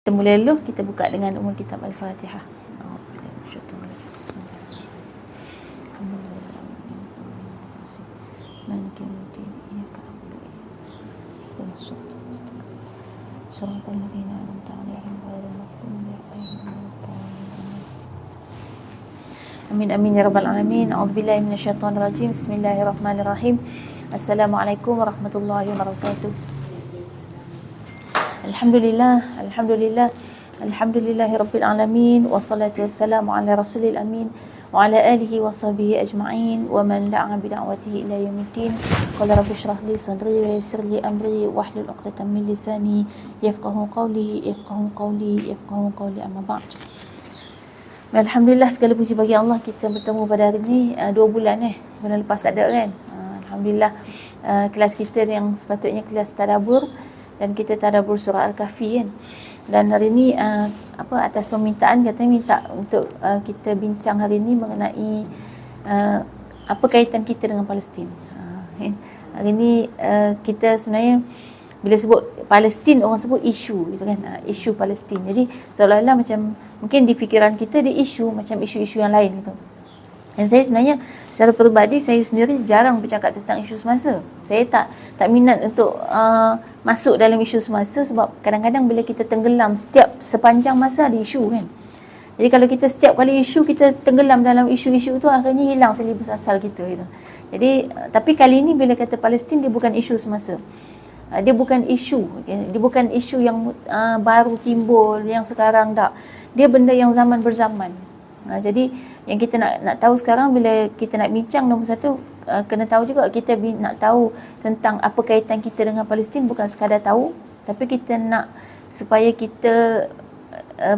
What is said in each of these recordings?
Kita mula dulu, kita buka dengan umul kitab Al-Fatihah. Amin amin ya rabbal alamin. A'udzubillahi minasyaitonir rajim. Bismillahirrahmanirrahim. Assalamualaikum warahmatullahi wabarakatuh. Alhamdulillah, alhamdulillah, alhamdulillahi rabbil alamin, wassalatu wassalamu ala rasulil amin wa ala alihi wa sahbihi ajma'in wa man da'a bi da'watihi ila yaumiddin. Qala rabbi shrah li sadri wa yassir li amri wahlul 'uqdatam min lisani yafqahu qawli amma ba'd. Alhamdulillah, segala puji bagi Allah, kita bertemu pada hari ini 2 bulan bulan lepas tak ada kan. Alhamdulillah, kelas kita yang sepatutnya kelas tadabbur dan kita tadabbur surah Al-Kahfi kan. Dan hari ni atas permintaan katanya minta untuk kita bincang hari ni mengenai apa kaitan kita dengan Palestin. Hari ni kita sebenarnya bila sebut Palestin, orang sebut isu gitu kan, isu Palestin. Jadi seolah-olah macam mungkin di fikiran kita dia isu macam isu-isu yang lain gitu. Dan saya sebenarnya secara peribadi saya sendiri jarang bercakap tentang isu semasa. Saya tak minat untuk masuk dalam isu semasa sebab kadang-kadang bila kita tenggelam sepanjang masa ada isu kan. Jadi kalau kita setiap kali isu kita tenggelam dalam isu-isu tu, akhirnya hilang silibus asal kita gitu. Jadi tapi kali ini bila kata Palestin, dia bukan isu semasa. Dia bukan isu, dia bukan isu yang baru timbul yang sekarang tak. Dia benda yang zaman berzaman. Jadi yang kita nak tahu sekarang, bila kita nak bincang, nombor satu kena tahu juga, kita nak tahu tentang apa kaitan kita dengan Palestin. Bukan sekadar tahu, tapi kita nak supaya kita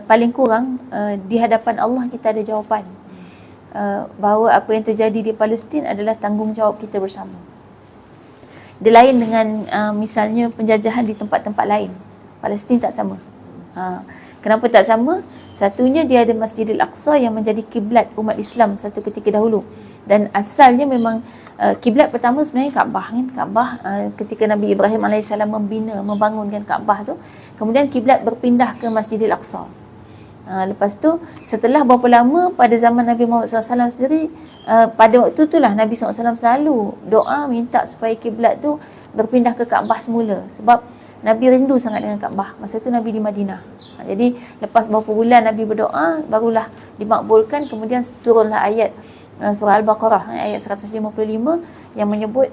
paling kurang di hadapan Allah kita ada jawapan bahawa apa yang terjadi di Palestin adalah tanggungjawab kita bersama. Dia lain dengan misalnya penjajahan di tempat-tempat lain. Palestin tak sama. Kenapa tak sama? Satunya dia ada Masjidil Aqsa yang menjadi kiblat umat Islam satu ketika dahulu. Dan asalnya memang kiblat pertama sebenarnya Kaabah kan. Kaabah ketika Nabi Ibrahim AS membangunkan Kaabah tu, kemudian kiblat berpindah ke Masjidil Aqsa. Lepas tu setelah berapa lama, pada zaman Nabi Muhammad SAW sendiri, pada waktu itulah Nabi SAW selalu doa minta supaya kiblat tu berpindah ke Kaabah semula, sebab Nabi rindu sangat dengan Kaabah. Masa tu Nabi di Madinah. Jadi lepas beberapa bulan Nabi berdoa, barulah dimakbulkan. Kemudian turunlah ayat surah Al-Baqarah ayat 155 yang menyebut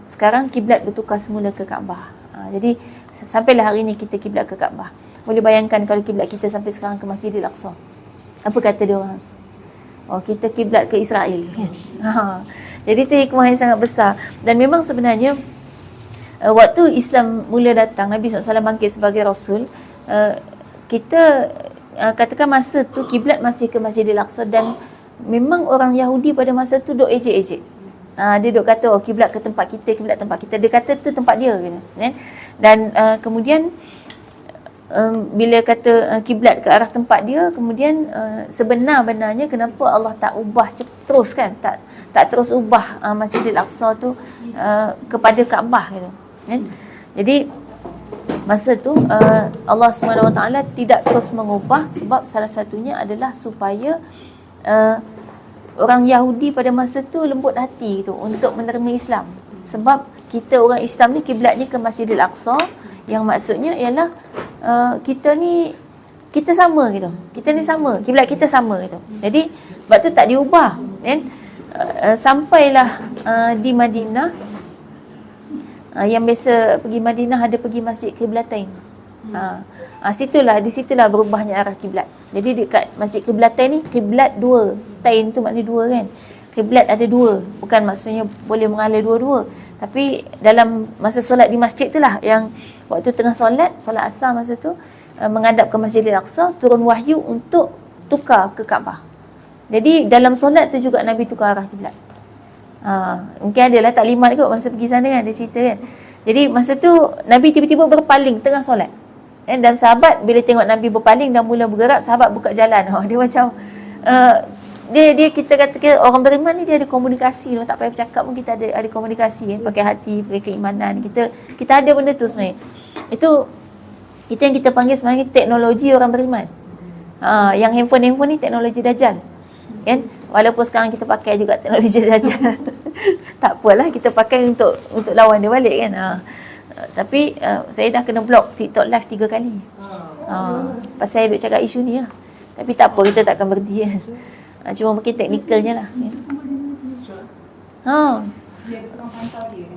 sekarang kiblat bertukar semula ke Kaabah. Jadi sampailah hari ini kita kiblat ke Kaabah. Boleh bayangkan kalau kiblat kita sampai sekarang ke Masjidil Aqsa. Apa kata dia orang? Oh, kita kiblat ke Israel. Jadi itu hikmah yang sangat besar. Dan memang sebenarnya waktu Islam mula datang, Nabi SAW bangkit sebagai Rasul, kita katakan masa tu kiblat masih ke Masjidil Aqsa, dan memang orang Yahudi pada masa tu duk ejek-ejek. Dia duk kata, oh kiblat ke tempat kita, kiblat tempat kita. Dia kata tu tempat dia gitu, kan? Dan kemudian bila kata kiblat ke arah tempat dia, kemudian sebenar-benarnya kenapa Allah tak ubah terus kan, tak terus ubah Masjidil Aqsa tu kepada Kaabah gitu kan. Jadi masa tu Allah SWT tidak terus mengubah, sebab salah satunya adalah supaya orang Yahudi pada masa tu lembut hati tu untuk menerima Islam. Sebab kita orang Islam ni kiblatnya ke Masjidil Aqsa, yang maksudnya ialah kita sama gitu. Kita ni sama, kiblat kita sama gitu. Jadi sebab tu tak diubah kan. Sampailah di Madinah, yang biasa pergi Madinah ada pergi Masjid Qiblatain. Di situlah berubahnya arah kiblat. Jadi dekat Masjid Qiblatain ni, kiblat dua. Tain tu maknanya dua kan. Kiblat ada dua. Bukan maksudnya boleh mengalir dua-dua. Tapi dalam masa solat di masjid tu lah, yang waktu tengah solat asar masa tu, menghadap ke Masjidil Aqsa, turun wahyu untuk tukar ke Kaabah. Jadi dalam solat tu juga Nabi tukar arah kiblat. Mungkin adalah taklimat kot masa pergi sana kan, dia cerita kan. Jadi masa tu Nabi tiba-tiba berpaling tengah solat. Dan sahabat bila tengok Nabi berpaling dan mula bergerak, sahabat buka jalan. Dia macam dia kita kata orang beriman ni dia ada komunikasi, tak payah bercakap pun kita ada komunikasi pakai hati, pakai keimanan. Kita ada benda tu sebenarnya. Itu Itu yang kita panggil sebenarnya teknologi orang beriman. Yang handphone ni teknologi Dajjal. Kan? Walaupun sekarang kita pakai juga teknologi Dajjal. Tak apalah, kita pakai untuk lawan dia balik kan. Tapi saya dah kena block TikTok live 3 kali. Pasal saya duk cakap isu ni lah. Tapi tak apa, kita takkan berhenti kan. Cuma mungkin teknikalnya lah. Dia tengah pantau dia.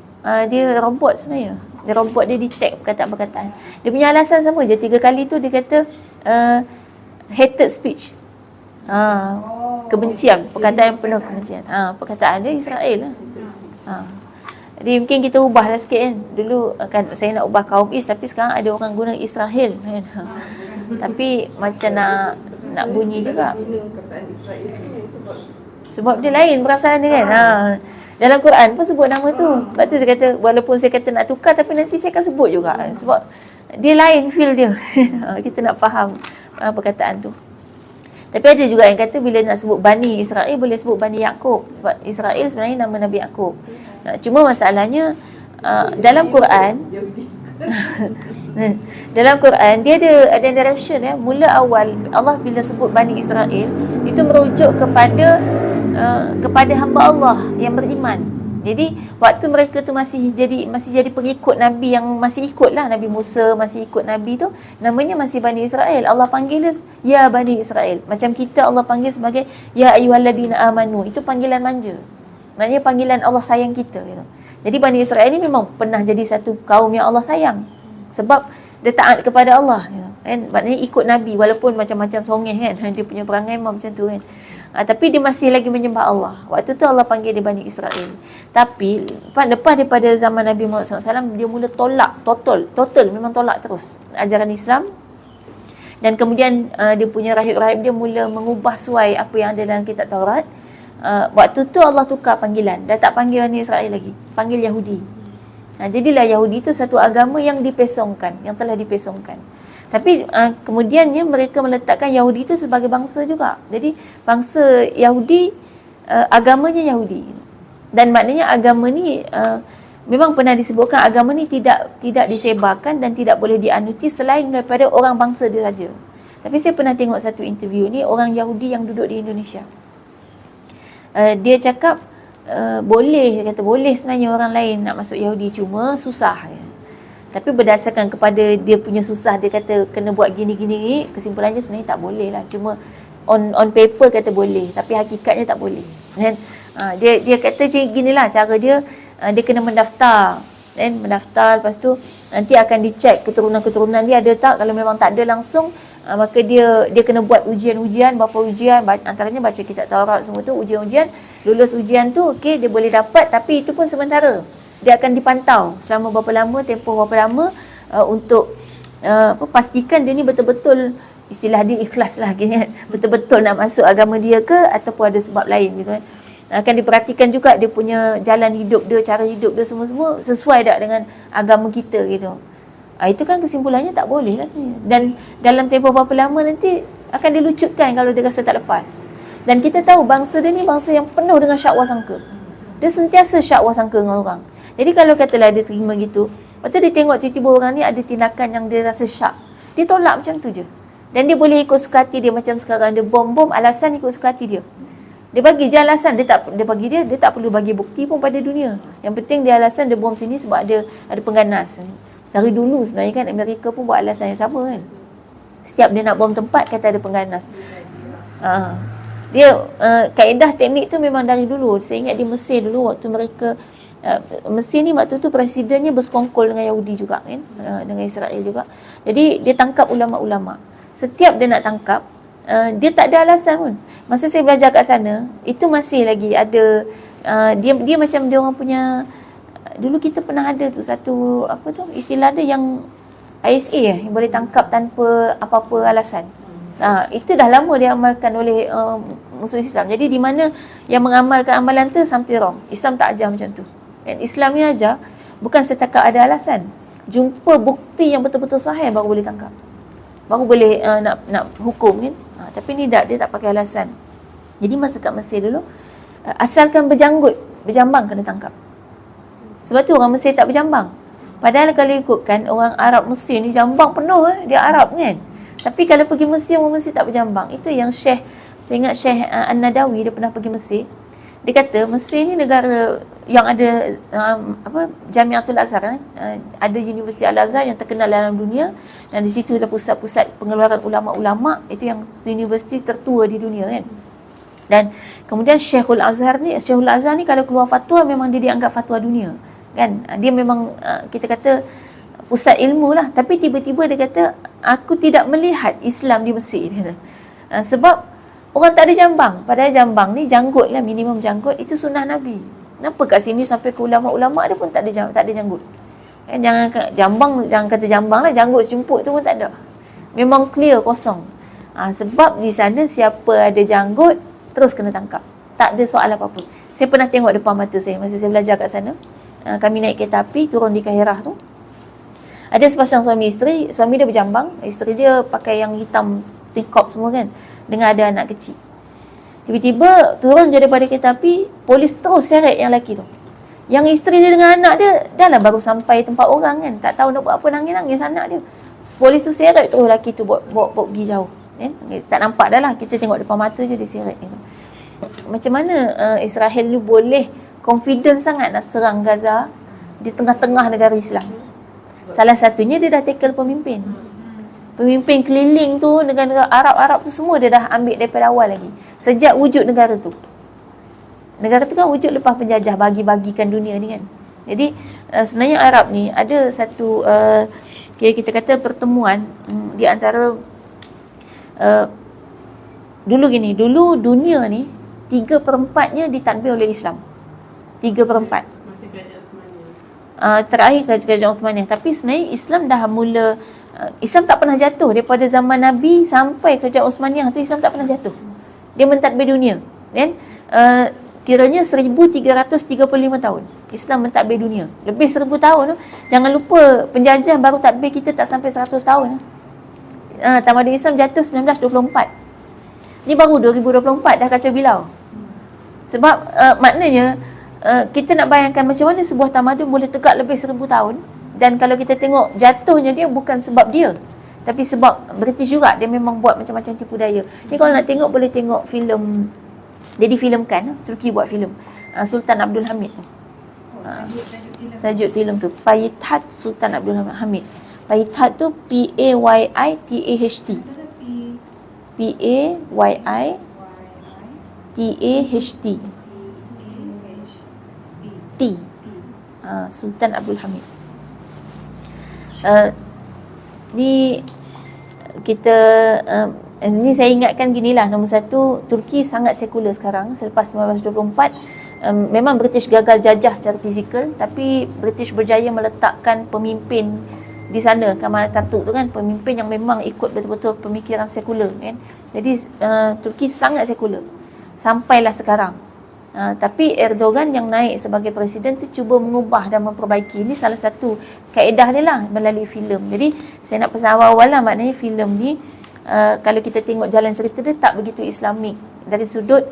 Dia robot sebenarnya. Dia robot, dia detect perkataan-perkataan. Dia punya alasan sama je. 3 kali tu dia kata hated speech. Kebencian, perkataan yang penuh kebencian. Perkataan dia Israel lah. Jadi mungkin kita ubahlah sikit kan. Dulu kan saya nak ubah kaum Is, tapi sekarang ada orang guna Israel kan. Tapi macam nak bunyi juga. Sebab dia lain perasaan dia kan. Dalam Quran pun sebut nama tu. Sebab tu saya kata, walaupun saya kata nak tukar, tapi nanti saya akan sebut juga. Sebab dia lain feel dia. Kita nak faham perkataan tu. Tapi ada juga yang kata bila nak sebut Bani Israel, boleh sebut Bani Yaqub. Sebab Israel sebenarnya nama Nabi Yaqub. Cuma masalahnya dalam Quran dalam Quran dia ada narration ya. Mula awal Allah bila sebut Bani Israel itu merujuk kepada hamba Allah yang beriman. Jadi waktu mereka tu masih jadi pengikut Nabi yang masih ikutlah Nabi Musa, masih ikut Nabi tu, namanya masih Bani Israel. Allah panggil dia ya Bani Israel. Macam kita Allah panggil sebagai ya ayyuhalladzina amanu. Itu panggilan manja. Maknanya panggilan Allah sayang kita gitu. Jadi Bani Israel ni memang pernah jadi satu kaum yang Allah sayang. Sebab dia taat kepada Allah gitu. Kan? Maknanya ikut Nabi walaupun macam-macam songeh kan. Dia punya perangai memang macam tu kan. Tapi dia masih lagi menyembah Allah. Waktu tu Allah panggil dia Bani Israel. Tapi lepas daripada zaman Nabi Muhammad SAW, dia mula tolak total memang tolak terus ajaran Islam. Dan kemudian dia punya rahib-rahib dia mula mengubah suai apa yang ada dalam kitab Taurat. Waktu tu Allah tukar panggilan. Dah tak panggil Bani Israel lagi, panggil Yahudi. Jadilah Yahudi tu satu agama yang dipesongkan, yang telah dipesongkan. Tapi kemudiannya mereka meletakkan Yahudi itu sebagai bangsa juga. Jadi bangsa Yahudi, agamanya Yahudi. Dan maknanya agama ni memang pernah disebutkan agama ni tidak disebarkan dan tidak boleh dianuti selain daripada orang bangsa dia saja. Tapi saya pernah tengok satu interview ni orang Yahudi yang duduk di Indonesia. Dia cakap boleh, dia kata boleh sebenarnya orang lain nak masuk Yahudi, cuma susah. Tapi berdasarkan kepada dia punya susah, dia kata kena buat gini-gini, kesimpulannya sebenarnya tak boleh lah. Cuma on paper kata boleh, tapi hakikatnya tak boleh. Kan? Dia kata ginilah cara dia, dia kena mendaftar. Dan mendaftar, lepas tu nanti akan dicek keturunan-keturunan dia ada tak. Kalau memang tak ada langsung, maka dia kena buat ujian-ujian, berapa ujian, antaranya baca kitab Taurat semua tu, ujian-ujian. Lulus ujian tu, okey, dia boleh dapat, tapi itu pun sementara. Dia akan dipantau selama berapa lama, tempoh berapa lama, untuk pastikan dia ni betul-betul, istilah dia ikhlas lah, betul-betul nak masuk agama dia ke ataupun ada sebab lain gitu kan. Akan diperhatikan juga dia punya jalan hidup dia, cara hidup dia semua-semua sesuai tak dengan agama kita gitu. Itu kan kesimpulannya tak boleh lah sebenarnya. Dan dalam tempoh berapa lama nanti akan dilucutkan kalau dia rasa tak lepas. Dan kita tahu bangsa dia ni bangsa yang penuh dengan syakwa sangka. Dia sentiasa syakwa sangka dengan orang. Jadi kalau katalah dia terima gitu, waktu dia tengok tiba-tiba orang ni ada tindakan yang dia rasa syak, dia tolak macam tu je. Dan dia boleh ikut suka hati dia. Macam sekarang dia bom alasan ikut suka hati dia. Dia bagi je alasan, dia tak perlu bagi bukti pun pada dunia. Yang penting dia alasan dia bom sini sebab ada pengganas. Dari dulu sebenarnya kan Amerika pun buat alasan yang sama kan. Setiap dia nak bom tempat kata ada pengganas. Dia kaedah teknik tu memang dari dulu. Saya ingat di Mesir dulu waktu mereka Mesir ni waktu tu presidennya bersekongkol dengan Yahudi juga kan, dengan Israel juga. Jadi dia tangkap ulama-ulama. Setiap dia nak tangkap, dia tak ada alasan pun. Masa saya belajar kat sana, itu masih lagi ada dia macam dia orang punya, dulu kita pernah ada tu satu apa tu istilah dia yang ISA yang boleh tangkap tanpa apa-apa alasan. Itu dah lama diamalkan oleh musuh Islam. Jadi di mana yang mengamalkan amalan tu something wrong. Islam tak ajar macam tu. Dan Islam ni ajar bukan setakat ada alasan. Jumpa bukti yang betul-betul sahih baru boleh tangkap. Baru boleh nak hukum kan. Tapi ni dia tak pakai alasan. Jadi masa kat Mesir dulu, asalkan berjambang kena tangkap. Sebab tu orang Mesir tak berjambang. Padahal kalau ikutkan orang Arab Mesir ni jambang penuh dia Arab kan. Tapi kalau pergi Mesir, orang Mesir tak berjambang. Itu yang Syekh, saya ingat Syekh An-Nadawi dia pernah pergi Mesir. Dia kata Mesir ni negara yang ada Jamiatul Azhar ada Universiti Al-Azhar yang terkenal dalam dunia, dan di situ ada pusat-pusat pengeluaran ulama-ulama, itu yang universiti tertua di dunia kan. Dan kemudian Syekhul Azhar ni kalau keluar fatwa memang dia dianggap fatwa dunia kan. Dia memang kita kata pusat ilmu lah. Tapi tiba-tiba dia kata aku tidak melihat Islam di Mesir, dia kata. Sebab orang tak ada jambang. Padahal jambang ni janggut lah, minimum janggut itu sunnah Nabi. Kenapa kat sini sampai ke ulama-ulama dia pun tak ada janggut? Jangan kata jambang lah, janggut sejumput tu pun tak ada. Memang clear, kosong. Sebab di sana siapa ada janggut terus kena tangkap. Tak ada soal apa-apa. Saya pernah tengok depan mata saya masa saya belajar kat sana. Kami naik kereta api turun di Kahirah tu. Ada sepasang suami isteri, suami dia berjambang, isteri dia pakai yang hitam tikop semua kan, dengan ada anak kecil. Tiba-tiba turun je daripada kereta api, polis terus seret yang lelaki tu. Yang isteri dia dengan anak dia dah lah baru sampai tempat orang kan, tak tahu nak buat apa, nangis-nangis anak dia. Polis tu seret terus lelaki tu bawa pergi jauh kan? Tak nampak dah lah, kita tengok depan mata je dia seret gitu. Macam mana Israel ni boleh confident sangat nak serang Gaza di tengah-tengah negara Islam? Salah satunya dia dah tackle pemimpin. Pemimpin keliling tu dengan negara Arab-Arab tu semua dia dah ambil daripada awal lagi. Sejak wujud negara tu. Negara tu kan wujud lepas penjajah, bagi-bagikan dunia ni kan. Jadi sebenarnya Arab ni ada satu kita kata pertemuan di antara dulu dunia ni 3/4-nya ditadbir oleh Islam. 3/4. Masih kerajaan Osmania. Terakhir kerajaan Osmania. Tapi sebenarnya Islam dah mula, Islam tak pernah jatuh daripada zaman Nabi sampai kerajaan Osmania tu. Islam tak pernah jatuh. Dia mentadbir dunia kan. Kiranya 1335 tahun Islam mentadbir dunia. Lebih 1000 tahun. Jangan lupa penjajah baru tadbir kita tak sampai 100 tahun. Tamadun Islam jatuh 1924. Ni baru 2024 dah kacau bilau. Sebab maknanya kita nak bayangkan macam mana sebuah tamadun boleh tegak lebih 1000 tahun. Dan kalau kita tengok jatuhnya dia bukan sebab dia, tapi sebab British juga. Dia memang buat macam-macam tipu daya. Ni kalau nak tengok boleh tengok filem, dia difilmkan, Turki buat filem, Sultan Abdul Hamid. Tajuk filem tu Payithat Sultan Abdul Hamid. Payithat tu P-A-Y-I-T-A-H-T. P-A-Y-I-T-A-H-T. T. Sultan Abdul Hamid. Ni kita ni saya ingatkan ginilah. Nombor satu, Turki sangat sekular sekarang selepas 1924. Memang British gagal jajah secara fizikal, tapi British berjaya meletakkan pemimpin di sana, Kemal Atatürk tu kan, pemimpin yang memang ikut betul-betul pemikiran sekular kan. Jadi Turki sangat sekular sampailah sekarang. Tapi Erdogan yang naik sebagai presiden tu cuba mengubah dan memperbaiki. Ini salah satu kaedah dia lah melalui filem. Jadi saya nak pesan awal-awal lah, maknanya filem ni kalau kita tengok jalan cerita dia tak begitu Islamik. Dari sudut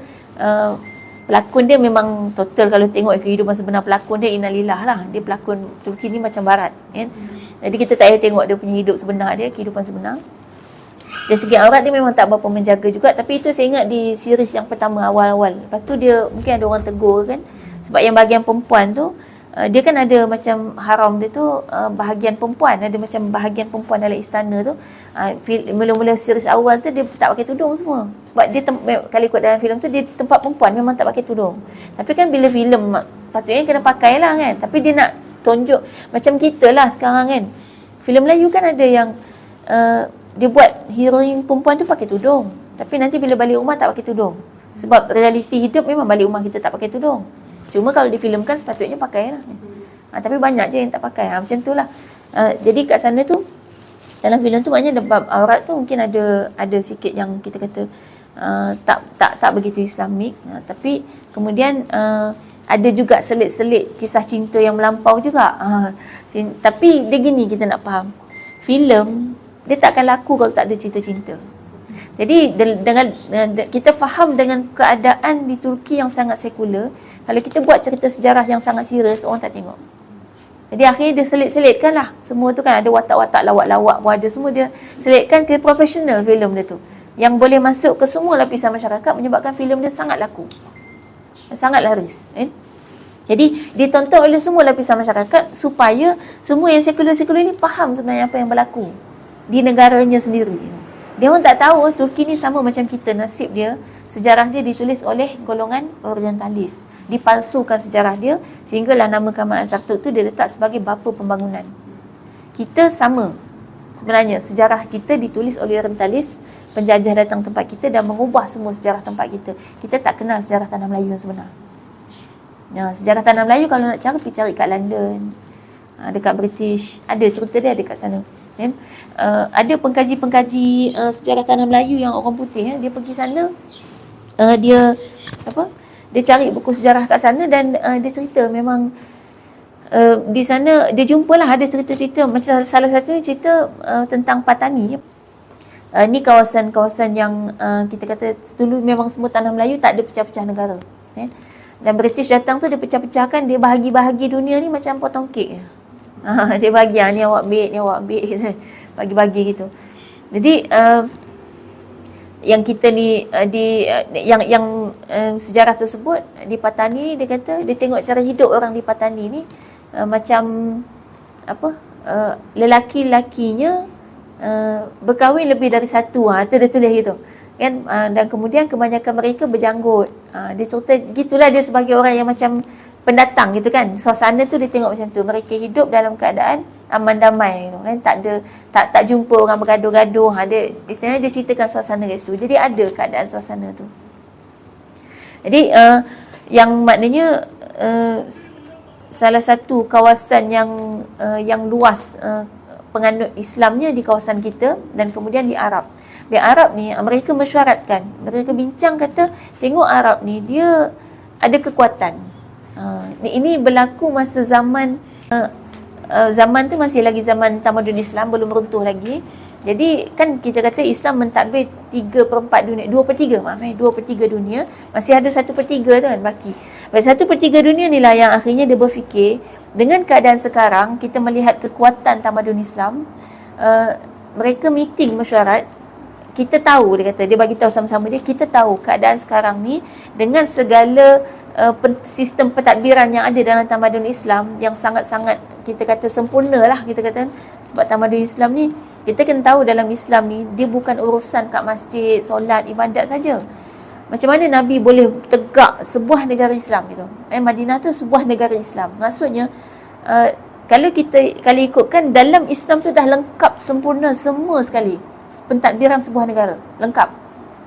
pelakon dia memang total, kalau tengok kehidupan sebenar pelakon dia, innalillah lah. Dia pelakon Turki ni macam barat kan. Jadi kita tak payah tengok dia punya hidup sebenar dia, kehidupan sebenar. Dari segi aurat dia memang tak berapa menjaga juga. Tapi itu saya ingat di series yang pertama awal-awal. Lepas tu dia mungkin ada orang tegur kan. Sebab yang bahagian perempuan tu dia kan ada macam haram dia tu bahagian perempuan. Ada macam bahagian perempuan dalam istana tu. Mula-mula series awal tu dia tak pakai tudung semua. Sebab dia kalau ikut dalam filem tu dia tempat perempuan memang tak pakai tudung. Tapi kan bila filem patutnya kena pakai lah kan. Tapi dia nak tunjuk macam kita lah sekarang kan. Filem Melayu kan ada yang dia buat heroin perempuan tu pakai tudung, tapi nanti bila balik rumah tak pakai tudung. Sebab realiti hidup memang balik rumah kita tak pakai tudung. Cuma kalau difilmkan sepatutnya pakai lah. Tapi banyak je yang tak pakai. Macam tu lah. Jadi kat sana tu, dalam filem tu maknanya bab aurat tu mungkin ada sikit yang kita kata tak begitu Islamik. Tapi kemudian ada juga selit-selit kisah cinta yang melampau juga. Tapi dia gini, kita nak faham. Filem dia takkan laku kalau tak ada cerita cinta. Jadi dengan kita faham dengan keadaan di Turki yang sangat sekular, kalau kita buat cerita sejarah yang sangat serius, orang tak tengok. Jadi akhirnya dia selit-selitkan lah. Semua tu kan ada watak-watak lawak-lawak pun ada. Semua dia selitkan ke profesional filem dia tu. Yang boleh masuk ke semua lapisan masyarakat, menyebabkan filem dia sangat laku. Sangat laris. Jadi ditonton oleh semua lapisan masyarakat supaya semua yang sekular-sekular ni faham sebenarnya apa yang berlaku di negaranya sendiri. Dia orang tak tahu Turki ni sama macam kita, nasib dia, sejarah dia ditulis oleh golongan orientalis. Dipalsukan sejarah dia sehinggalah nama Kemal Atatürk tu dia letak sebagai bapa pembangunan. Kita sama. Sebenarnya sejarah kita ditulis oleh orientalis, penjajah datang tempat kita dan mengubah semua sejarah tempat kita. Kita tak kenal sejarah tanah Melayu yang sebenar. Sejarah tanah Melayu kalau nak cari, pergi cari kat London, dekat British, ada cerita dia ada kat sana. Ada pengkaji-pengkaji sejarah tanah Melayu yang orang putih, dia pergi sana, dia cari buku sejarah kat sana dan dia cerita memang di sana dia jumpalah ada cerita-cerita macam salah satunya cerita tentang Patani. Ni kawasan-kawasan yang kita kata dulu memang semua tanah Melayu tak ada pecah-pecah negara. Dan British datang tu dia pecah-pecahkan, dia bahagi-bahagi dunia ni macam potong kek. Dia bagi ni awak ambil, ni awak ambil gitu. Bagi-bagi gitu. Jadi yang kita ni yang sejarah tersebut di Patani, dia kata dia tengok cara hidup orang di Patani ni macam lelaki-lakinya berkahwin lebih dari satu. Tu dia tulis gitu. Kan, dan kemudian kebanyakan mereka berjanggut. Dia cerita gitulah, dia sebagai orang yang macam pendatang gitu kan. Suasana tu dia tengok macam tu. Mereka hidup dalam keadaan aman damai gitu, kan. Tak jumpa orang bergaduh-gaduh. Istilahnya dia ceritakan suasana kat situ. Jadi ada keadaan suasana tu. Jadi yang maknanya salah satu kawasan yang luas penganut Islamnya di kawasan kita dan kemudian di Arab. Di Arab ni mereka mesyuaratkan, mereka bincang kata tengok Arab ni dia ada kekuatan. Ini berlaku masa zaman tu masih lagi zaman tamadun Islam, belum runtuh lagi. Jadi kan kita kata Islam mentadbir 3/4 dunia, 2/3 dunia, masih ada 1/3 tu kan baki. 1/3 dunia ni lah yang akhirnya dia berfikir dengan keadaan sekarang kita melihat kekuatan tamadun Islam, mereka meeting mesyuarat. Kita tahu, dia kata, dia bagi tahu sama-sama dia, kita tahu keadaan sekarang ni dengan segala sistem pentadbiran yang ada dalam tamadun Islam yang sangat-sangat kita kata sempurna lah, kita kata. Sebab tamadun Islam ni, kita kena tahu dalam Islam ni dia bukan urusan kat masjid, solat, ibadat saja. Macam mana Nabi boleh tegak sebuah negara Islam gitu. Madinah tu sebuah negara Islam. Maksudnya kalau ikutkan dalam Islam tu dah lengkap sempurna semua sekali pentadbiran sebuah negara, lengkap.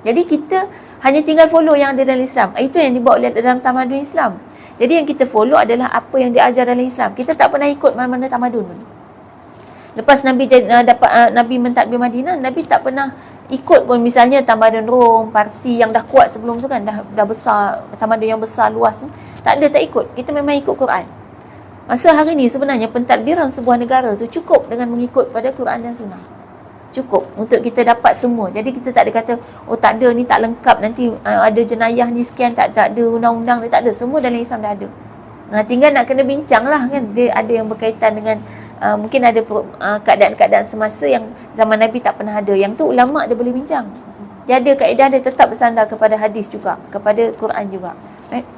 Jadi kita hanya tinggal follow yang ada dalam Islam. Itu yang dibawa oleh dalam tamadun Islam. Jadi yang kita follow adalah apa yang diajar dalam Islam. Kita tak pernah ikut mana-mana tamadun. Lepas Nabi mentadbir Madinah, Nabi tak pernah ikut pun misalnya tamadun Rom, Parsi yang dah kuat sebelum tu kan, dah besar, tamadun yang besar luas ni. Tak ikut. Kita memang ikut Quran. Masa hari ni sebenarnya pentadbiran sebuah negara tu cukup dengan mengikut pada Quran dan Sunnah. Cukup untuk kita dapat semua. Jadi kita tak ada kata tak ada ni, tak lengkap, nanti ada jenayah ni sekian, tak ada undang-undang ni, tak ada. Semua dalam Islam dah ada. Tinggal nak kena bincang lah kan. Dia ada yang berkaitan dengan mungkin ada keadaan-keadaan semasa yang zaman Nabi tak pernah ada. Yang tu ulama' dia boleh bincang. Dia ada kaedah, dia tetap bersandar kepada hadis juga, kepada Quran juga. Right?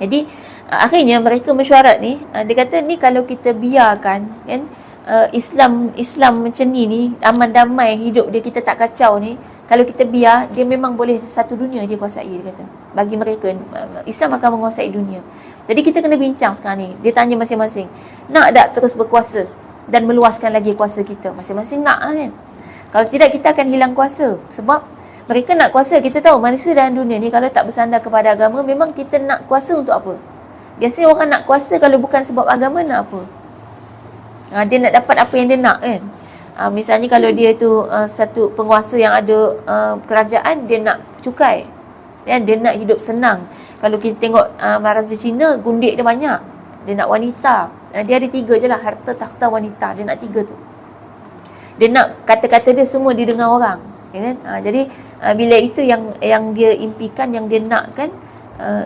Jadi akhirnya mereka mesyuarat ni, dia kata ni kalau kita biarkan kan, Islam macam ni aman damai hidup dia, kita tak kacau ni, kalau kita biar, dia memang boleh satu dunia dia kuasai, dia kata. Bagi mereka Islam akan menguasai dunia. Jadi kita kena bincang sekarang ni. Dia tanya masing-masing, nak tak terus berkuasa dan meluaskan lagi kuasa kita? Masing-masing nak kan. Kalau tidak kita akan hilang kuasa. Sebab mereka nak kuasa. Kita tahu manusia dalam dunia ni kalau tak bersandar kepada agama, memang kita nak kuasa untuk apa? Biasanya orang nak kuasa kalau bukan sebab agama, nak apa? Dia nak dapat apa yang dia nak kan. Misalnya kalau dia tu satu penguasa yang ada kerajaan, dia nak cukai kan? Dia nak hidup senang. Kalau kita tengok Maharaja Cina, gundik dia banyak. Dia nak wanita. Dia ada 3 je lah, harta, takhta, wanita. Dia nak 3 tu. Dia nak kata-kata dia semua didengar orang kan? Jadi bila itu yang dia impikan, yang dia nak kan,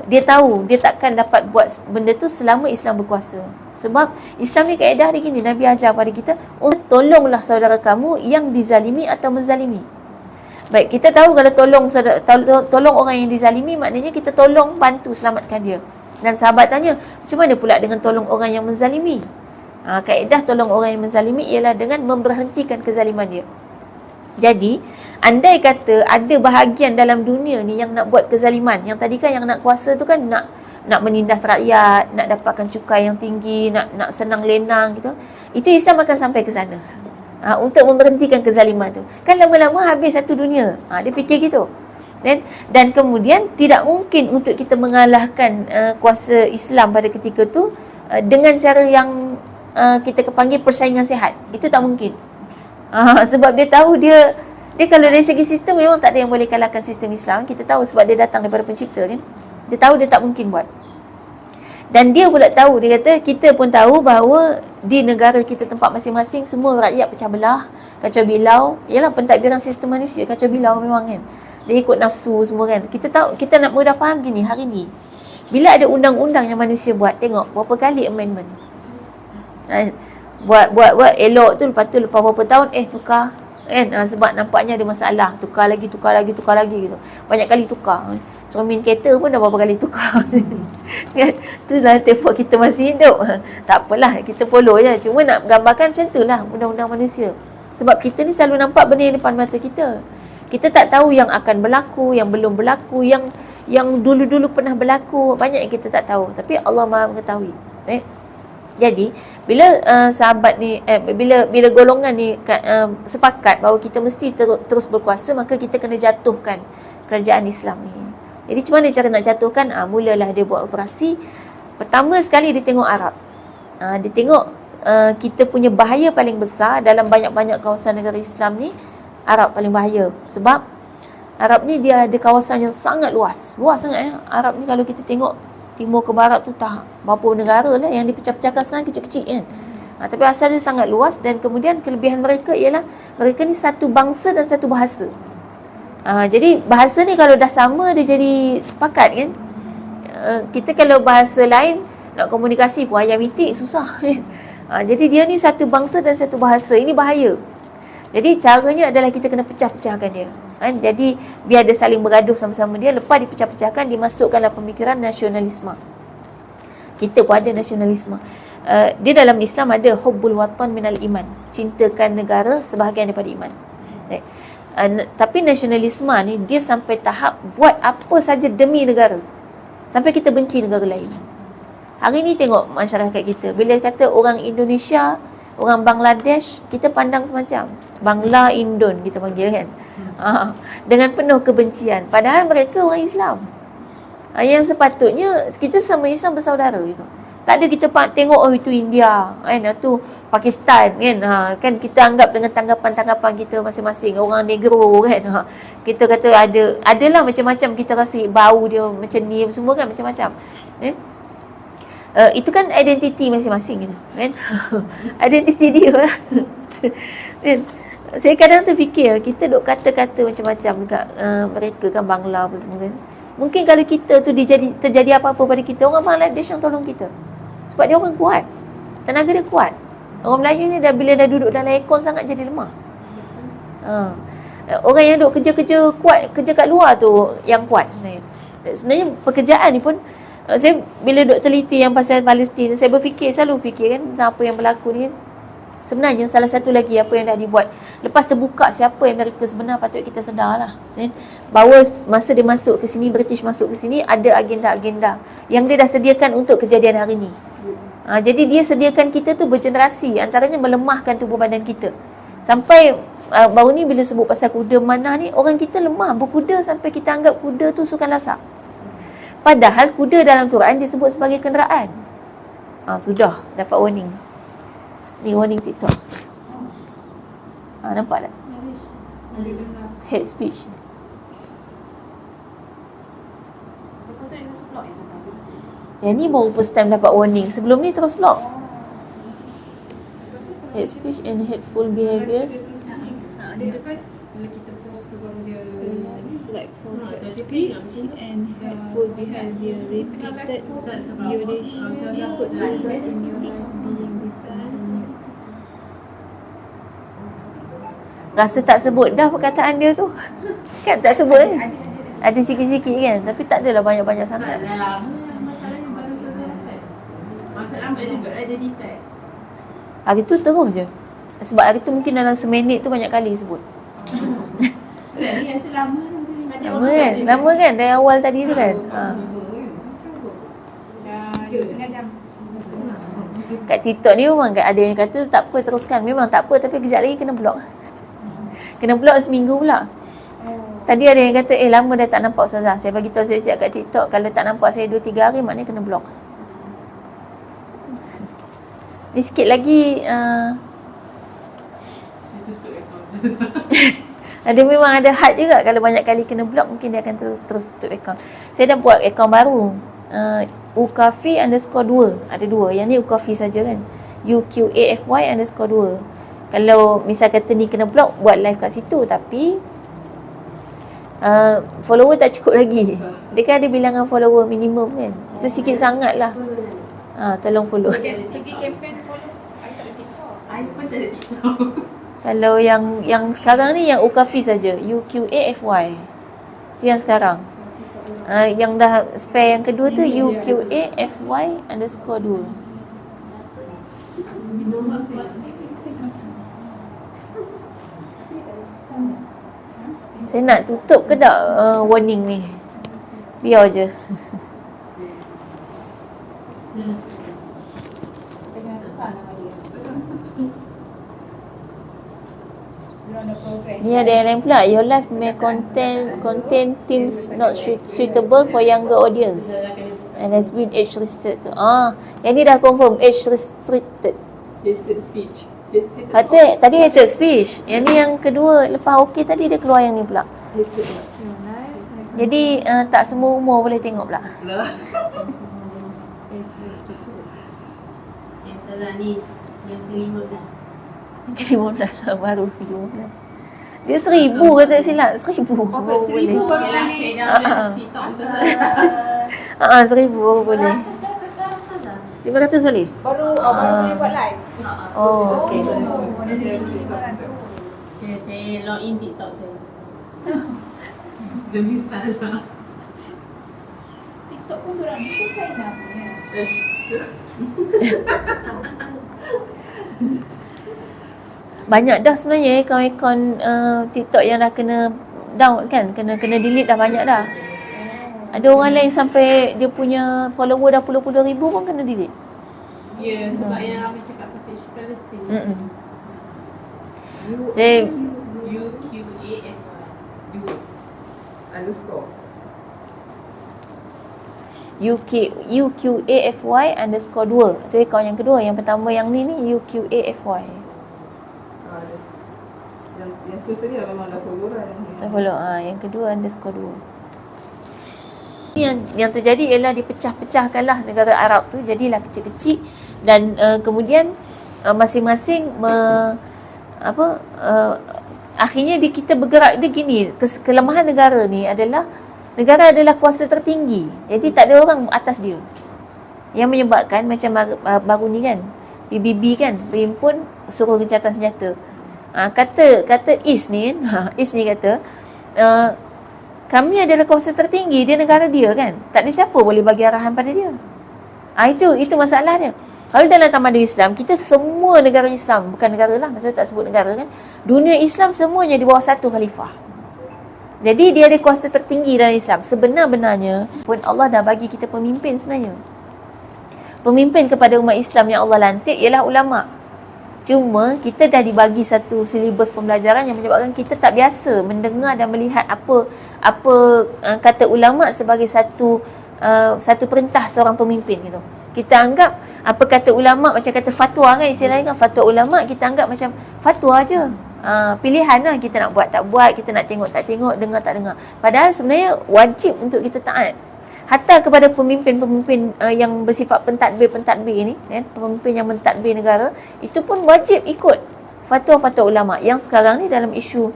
dia tahu dia takkan dapat buat benda tu selama Islam berkuasa. Sebab Islam ni kaedah dia gini, Nabi ajar pada kita, tolonglah saudara kamu yang dizalimi atau menzalimi. Baik, kita tahu kalau tolong orang yang dizalimi, maknanya kita tolong, bantu selamatkan dia. Dan sahabat tanya, macam mana pula dengan tolong orang yang menzalimi? Kaedah tolong orang yang menzalimi ialah dengan memberhentikan kezaliman dia. Jadi, andai kata ada bahagian dalam dunia ni yang nak buat kezaliman, yang tadi kan yang nak kuasa tu kan nak menindas rakyat, nak dapatkan cukai yang tinggi, nak senang lenang gitu. Itu Islam akan sampai ke sana. Untuk memberhentikan kezaliman tu. Kan lama-lama habis satu dunia. Dia fikir gitu. Dan kemudian tidak mungkin untuk kita mengalahkan kuasa Islam pada ketika tu dengan cara yang kita panggil persaingan sihat. Itu tak mungkin. Sebab dia tahu dia kalau dari segi sistem memang tak ada yang boleh kalahkan sistem Islam. Kita tahu sebab dia datang daripada pencipta kan. Dia tahu dia tak mungkin buat. Dan dia pula tahu, dia kata kita pun tahu bahawa di negara kita tempat masing-masing semua rakyat pecah belah, kacau bilau. Yalah, pentadbiran sistem manusia kacau bilau memang kan. Dia ikut nafsu semua kan. Kita tahu, kita nak mudah faham gini hari ni. Bila ada undang-undang yang manusia buat, tengok berapa kali amendment. Buat elok tu, lepas berapa tahun tukar kan. Sebab nampaknya ada masalah, tukar lagi gitu. Banyak kali tukar. Cermin kereta pun dah berapa kali tukar. Kan? Itulah tempoh kita masih hidup. Tak apalah, kita follow je. Cuma nak gambarkan macam itulah undang-undang manusia. Sebab kita ni selalu nampak benda yang depan mata kita. Kita tak tahu yang akan berlaku, yang belum berlaku, yang dulu-dulu pernah berlaku. Banyak yang kita tak tahu. Tapi Allah Maha mengetahui. Jadi, bila sahabat ni, bila golongan ni sepakat bahawa kita mesti terus berkuasa, maka kita kena jatuhkan kerajaan Islam ni. Jadi macam mana cara nak jatuhkan? Mulalah dia buat operasi. Pertama sekali dia tengok Arab. Dia tengok kita punya bahaya paling besar dalam banyak-banyak kawasan negara Islam ni, Arab paling bahaya. Sebab Arab ni dia ada kawasan yang sangat luas. Luas sangat Arab ni kalau kita tengok timur ke barat tu tak berapa negara lah yang dipecah-pecahkan sekarang kecil-kecil kan. Tapi asal dia sangat luas dan kemudian kelebihan mereka ialah mereka ni satu bangsa dan satu bahasa. Jadi bahasa ni kalau dah sama dia jadi sepakat kan. Kita kalau bahasa lain nak komunikasi pun ayam itik susah kan. Jadi dia ni satu bangsa dan satu bahasa. Ini bahaya. Jadi caranya adalah kita kena pecah-pecahkan dia kan. Jadi biar dia saling bergaduh sama-sama dia. Lepas dipecah-pecahkan, dimasukkanlah pemikiran nasionalisme. Kita pun ada nasionalisme. Dia dalam Islam ada hubbul watan minal iman, cintakan negara sebahagian daripada iman. Tapi nasionalisme ni dia sampai tahap buat apa saja demi negara, sampai kita benci negara lain. Hari ni tengok masyarakat kita, bila kata orang Indonesia, orang Bangladesh, kita pandang semacam Bangla Indon kita panggil kan. Dengan penuh kebencian, padahal mereka orang Islam. Yang sepatutnya kita sama Islam bersaudara gitu. Tak ada kita tengok itu India kan, itu Pakistan kan. Kan kita anggap dengan tanggapan-tanggapan kita masing-masing. Orang negro kan. Kita kata adalah macam-macam, kita rasa bau dia macam ni semua kan, macam-macam. Itu kan identiti masing-masing kan. Identiti dia lah. Kan? Saya kadang terfikir kita duk kata-kata macam-macam dekat mereka kan, Bangla apa semua kan. Mungkin kalau kita tu terjadi apa-apa pada kita, orang Bangladesh yang tolong kita. Sebab dia orang kuat. Tenaga dia kuat. Orang Melayu ni bila dah duduk dalam aircon sangat jadi lemah. Orang yang duduk kerja-kerja kuat, kerja kat luar tu yang kuat sebenarnya. Sebenarnya pekerjaan ni pun, saya bila duduk teliti yang pasal Palestin, saya selalu fikir kan tentang apa yang berlaku ni kan. Sebenarnya salah satu lagi apa yang dah dibuat, lepas terbuka siapa yang mereka sebenar, patut kita sedar lah kan? Bahawa masa dia masuk ke sini, British masuk ke sini, ada agenda-agenda yang dia dah sediakan untuk kejadian hari ni. Jadi dia sediakan kita tu bergenerasi, antaranya melemahkan tubuh badan kita. Sampai baru ni bila sebut pasal kuda manah ni, orang kita lemah berkuda sampai kita anggap kuda tu sukan lasak. Padahal kuda dalam Quran disebut sebagai kenderaan. Sudah dapat warning. Ni warning TikTok. Nampak tak? Hate speech. Yang ni baru first time dapat warning. Sebelum ni terus block. Hate speech and hateful behaviours. post tu baru dia Like for Jadi speech macam and hurtful behavior, repeated violation could result in your life being discontinued. Rasa tak sebut dah perkataan dia tu. Kan tak sebut kan? Ada sikit-sikit kan, tapi tak adalah banyak-banyak sangat. dah lama masalahnya baru saya dapat. Masa lama juga ada detect. Hari tu terus je. Sebab hari tu mungkin dalam seminit tu banyak kali sebut. Saya rasa lama tu. Lama kan? Lama kan dari awal tadi tu kan? dah setengah jam. Kat TikTok ni memang ada yang kata tak apa teruskan. Memang tak apa tapi kejap lagi kena block. Kena block seminggu pula. Tadi ada yang kata lama dah tak nampak Ustazah. Saya bagi tahu siap-siap kat TikTok, kalau tak nampak saya 2-3 hari maknanya kena block. Ni sikit lagi ada memang ada had juga. Kalau banyak kali kena block mungkin dia akan terus tutup akaun. Saya dah buat akaun baru, ukafi_2. Ada 2. Yang ni ukafi saja kan, uqafy_2. Kalau misal kata ni kena block, buat live kat situ. Tapi follower tak cukup lagi. Dia kan ada bilangan follower minimum kan. Itu sikit sangat lah. Tolong follow. Pergi campaign follow. I tak ada TikTok. I pun tak ada TikTok. Kalau yang sekarang ni yang ukafi saja, uqafy. Itu yang sekarang. Yang dah spare yang kedua tu uqafy_2. Saya nak tutup ke tak warning ni? Biar je. Tengah tukar nama dia. Dia ada program. Ni ada yang lain pula. Your life may contain themes not suitable for younger audience and has been age restricted. Yang ni dah confirm age restricted. Hated speech. Kata tadi hated speech. Yang ni yang kedua lepas okey tadi dia keluar yang ni pula. Jadi tak semua umur boleh tengok pula. Yang salah ni yang ke-15. Ke-15 baru 15. Dia 1000 kata silap. 1000. Oh, 1000 baru Yelah, boleh. saya dah ada TikTok untuk saya. 1000 baru boleh. 500 boleh? Baru boleh buat live. Oh, okey. Saya log in TikTok saya. Demi Ustazah. TikTok pun berang. Itu China punya. Banyak dah sebenarnya akaun-akaun TikTok yang dah kena down kan, kena delete dah banyak dah. Ada orang lain sampai dia punya follower dah puluh-puluh ribu pun kena delete. Ya, sebab yang ramai cakap pasal Palestin. Saya UQAFY. Underscore. UQAFY_2. Itu akaun yang kedua. Yang pertama yang ni UQAFY. Yang first tadi memang dah follow lah. Tak follow. Yang kedua _2. Yang terjadi ialah dipecah-pecahkanlah negara Arab tu, jadilah kecil-kecil dan kemudian masing-masing akhirnya kita bergerak dia gini. Kelemahan negara ni adalah negara adalah kuasa tertinggi. Jadi tak ada orang atas dia. Yang menyebabkan macam baru ni kan, PBB kan berhimpun suruh gencatan senjata. Kata IS ni kan, IS ni kata kami adalah kuasa tertinggi, dia negara dia kan. Tak ada siapa boleh bagi arahan pada dia. Itu masalahnya. Kalau dalam tamadun Islam, kita semua negara Islam, bukan negara lah, maksudnya tak sebut negara kan. Dunia Islam semuanya di bawah satu khalifah. Jadi dia ada kuasa tertinggi dalam Islam. Sebenar-benarnya pun Allah dah bagi kita pemimpin sebenarnya. Pemimpin kepada umat Islam yang Allah lantik ialah ulama'. Cuma kita dah dibagi satu silibus pembelajaran yang menyebabkan kita tak biasa mendengar dan melihat apa kata ulama' sebagai satu perintah seorang pemimpin gitu. Kita anggap apa kata ulama' macam kata fatwa kan, istilahnya kan fatwa ulama' kita anggap macam fatwa aje. Pilihan lah, kita nak buat tak buat, kita nak tengok tak tengok, dengar tak dengar. Padahal sebenarnya wajib untuk kita taat. Hatta kepada pemimpin-pemimpin yang bersifat pentadbir ni kan, pemimpin yang mentadbir negara, itu pun wajib ikut fatwa-fatwa ulama'. Yang sekarang ni dalam isu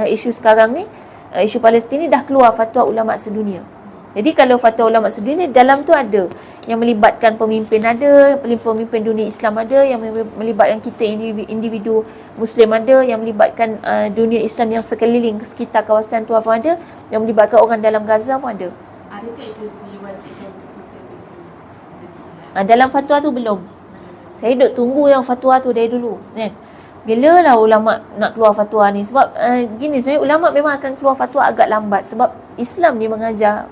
isu sekarang ni, isu Palestin ni dah keluar fatwa ulama sedunia. Jadi kalau fatwa ulama sedunia, dalam tu ada yang melibatkan pemimpin, ada pemimpin dunia Islam, ada yang melibatkan kita individu Muslim, ada yang melibatkan dunia Islam yang sekeliling sekitar kawasan tu apa ada, yang melibatkan orang dalam Gaza pun ada. Adakah itu diwajibkan kita berjihad? Dalam fatwa tu belum. Saya duk tunggu yang fatwa tu dari dulu, kan. Bila lah ulama nak keluar fatwa ni? Sebab gini, sebenarnya ulama memang akan keluar fatwa agak lambat, sebab Islam ni mengajar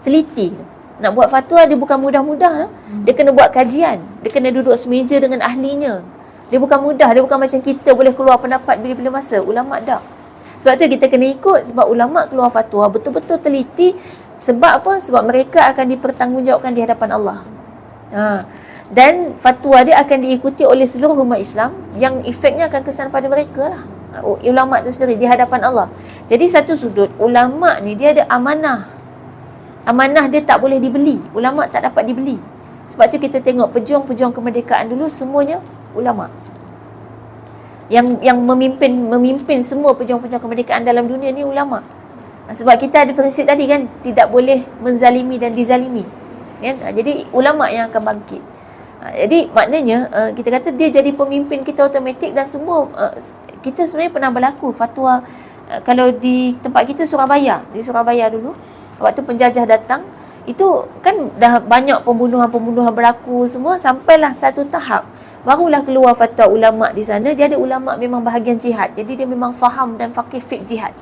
teliti. Nak buat fatwa dia bukan mudah-mudah. Dia kena buat kajian, dia kena duduk semeja dengan ahlinya. Dia bukan mudah, dia bukan macam kita boleh keluar pendapat bila-bila masa. Ulama tak. Sebab tu kita kena ikut, sebab ulama keluar fatwa betul-betul teliti. Sebab apa? Sebab mereka akan dipertanggungjawabkan di hadapan Allah. Dan fatwa dia akan diikuti oleh seluruh umat Islam, yang efeknya akan kesan pada mereka lah. Ulama tu sendiri di hadapan Allah. Jadi satu sudut, ulama ni dia ada amanah. Amanah dia tak boleh dibeli. Ulama tak dapat dibeli. Sebab tu kita tengok pejuang-pejuang kemerdekaan dulu semuanya ulama. Yang memimpin semua pejuang-pejuang kemerdekaan dalam dunia ni ulama. Sebab kita ada prinsip tadi kan, tidak boleh menzalimi dan dizalimi. Kan? Jadi ulama yang akan bangkit. Jadi maknanya kita kata dia jadi pemimpin kita automatik, dan semua kita sebenarnya pernah berlaku fatwa. Kalau di tempat kita Surabaya, di Surabaya dulu waktu penjajah datang, itu kan dah banyak pembunuhan berlaku semua, sampailah satu tahap barulah keluar fatwa ulama di sana. Dia ada ulama memang bahagian jihad, jadi dia memang faham dan faqih fiqh jihad.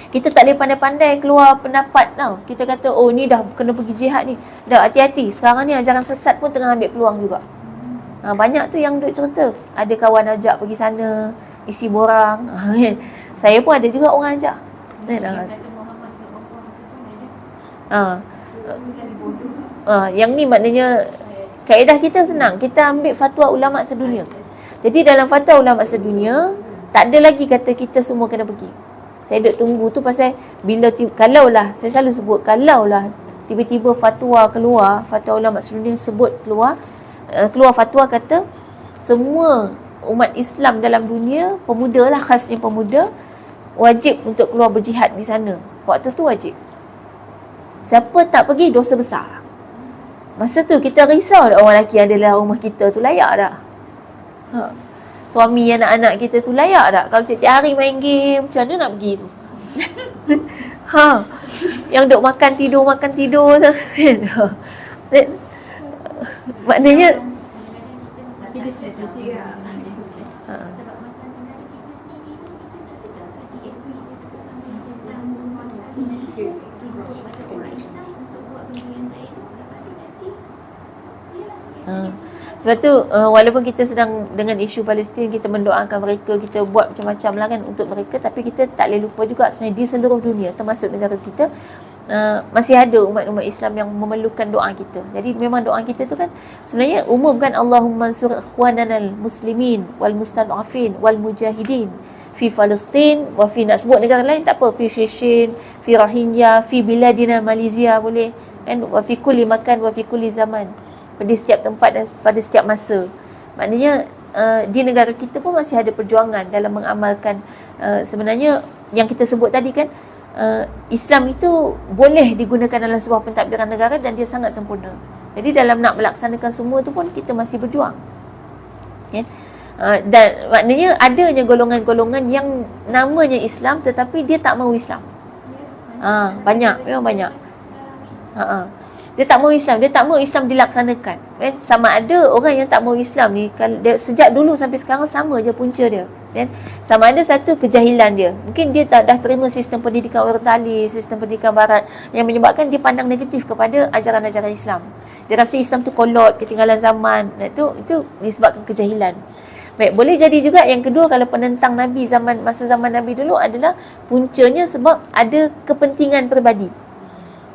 Kita tak boleh pandai-pandai keluar pendapat tau. Kita kata oh ni dah kena pergi jihad ni. Dah hati-hati. Sekarang ni ajaran sesat pun tengah ambil peluang juga. Banyak tu yang duk cerita. Ada kawan ajak pergi sana, isi borang. Saya pun ada juga orang ajak. Yang ni maknanya kaedah kita senang. Kita ambil fatwa ulama sedunia. Jadi dalam fatwa ulama sedunia, tak ada lagi kata kita semua kena pergi. Saya duk tunggu tu pasal bila kalaulah, saya selalu sebut, kalaulah tiba-tiba fatwa keluar, fatwa ulama sedunia sebut keluar fatwa kata semua umat Islam dalam dunia, pemuda lah, khasnya pemuda, wajib untuk keluar berjihad di sana. Waktu tu wajib. Siapa tak pergi, dosa besar. Masa tu kita risau dah, orang lelaki yang ada dalam rumah kita tu layak dah. Suami anak-anak kita tu layak tak? Kalau tiap-tiap hari main game, macam mana nak pergi tu? Yang duk makan tidur tu. Maknanya Tapi dia strategik lah. Sebab macam negara kita sendiri pun kita tak sedar kan diakui sekarang ni sedang menguasai tuntut pada orang Islam untuk buat benda yang tak elok, lepas tu nanti sebab tu walaupun kita sedang dengan isu Palestin, kita mendoakan mereka, kita buat macam-macam lah kan untuk mereka, tapi kita tak boleh lupa juga sebenarnya di seluruh dunia termasuk negara kita masih ada umat-umat Islam yang memerlukan doa kita. Jadi memang doa kita tu kan sebenarnya umum kan, Allahumma ansur ikhwananal muslimin wal mustad'afin wal mujahidin fi Palestin wa fi, nak sebut negara lain tak apa, fi Shishin, fi Rohingya, fi biladina Malaysia boleh kan, wa fi kulli makan wa fi kulli zaman, pada setiap tempat dan pada setiap masa. Maknanya di negara kita pun masih ada perjuangan dalam mengamalkan sebenarnya yang kita sebut tadi kan, Islam itu boleh digunakan dalam sebuah pentadbiran negara dan dia sangat sempurna. Jadi dalam nak melaksanakan semua tu pun kita masih berjuang. Dan maknanya adanya golongan-golongan yang namanya Islam tetapi dia tak mahu Islam. Banyak, memang banyak. Dia tak mahu Islam, dia tak mahu Islam dilaksanakan. Sama ada orang yang tak mahu Islam ni, sejak dulu sampai sekarang sama je punca dia. Sama ada satu kejahilan dia. Mungkin dia dah terima sistem pendidikan orientalis, sistem pendidikan barat yang menyebabkan dia pandang negatif kepada ajaran-ajaran Islam. Dia rasa Islam tu kolot, ketinggalan zaman. Itu disebabkan kejahilan. Baik, boleh jadi juga yang kedua, kalau penentang Nabi masa zaman Nabi dulu adalah puncanya sebab ada kepentingan peribadi.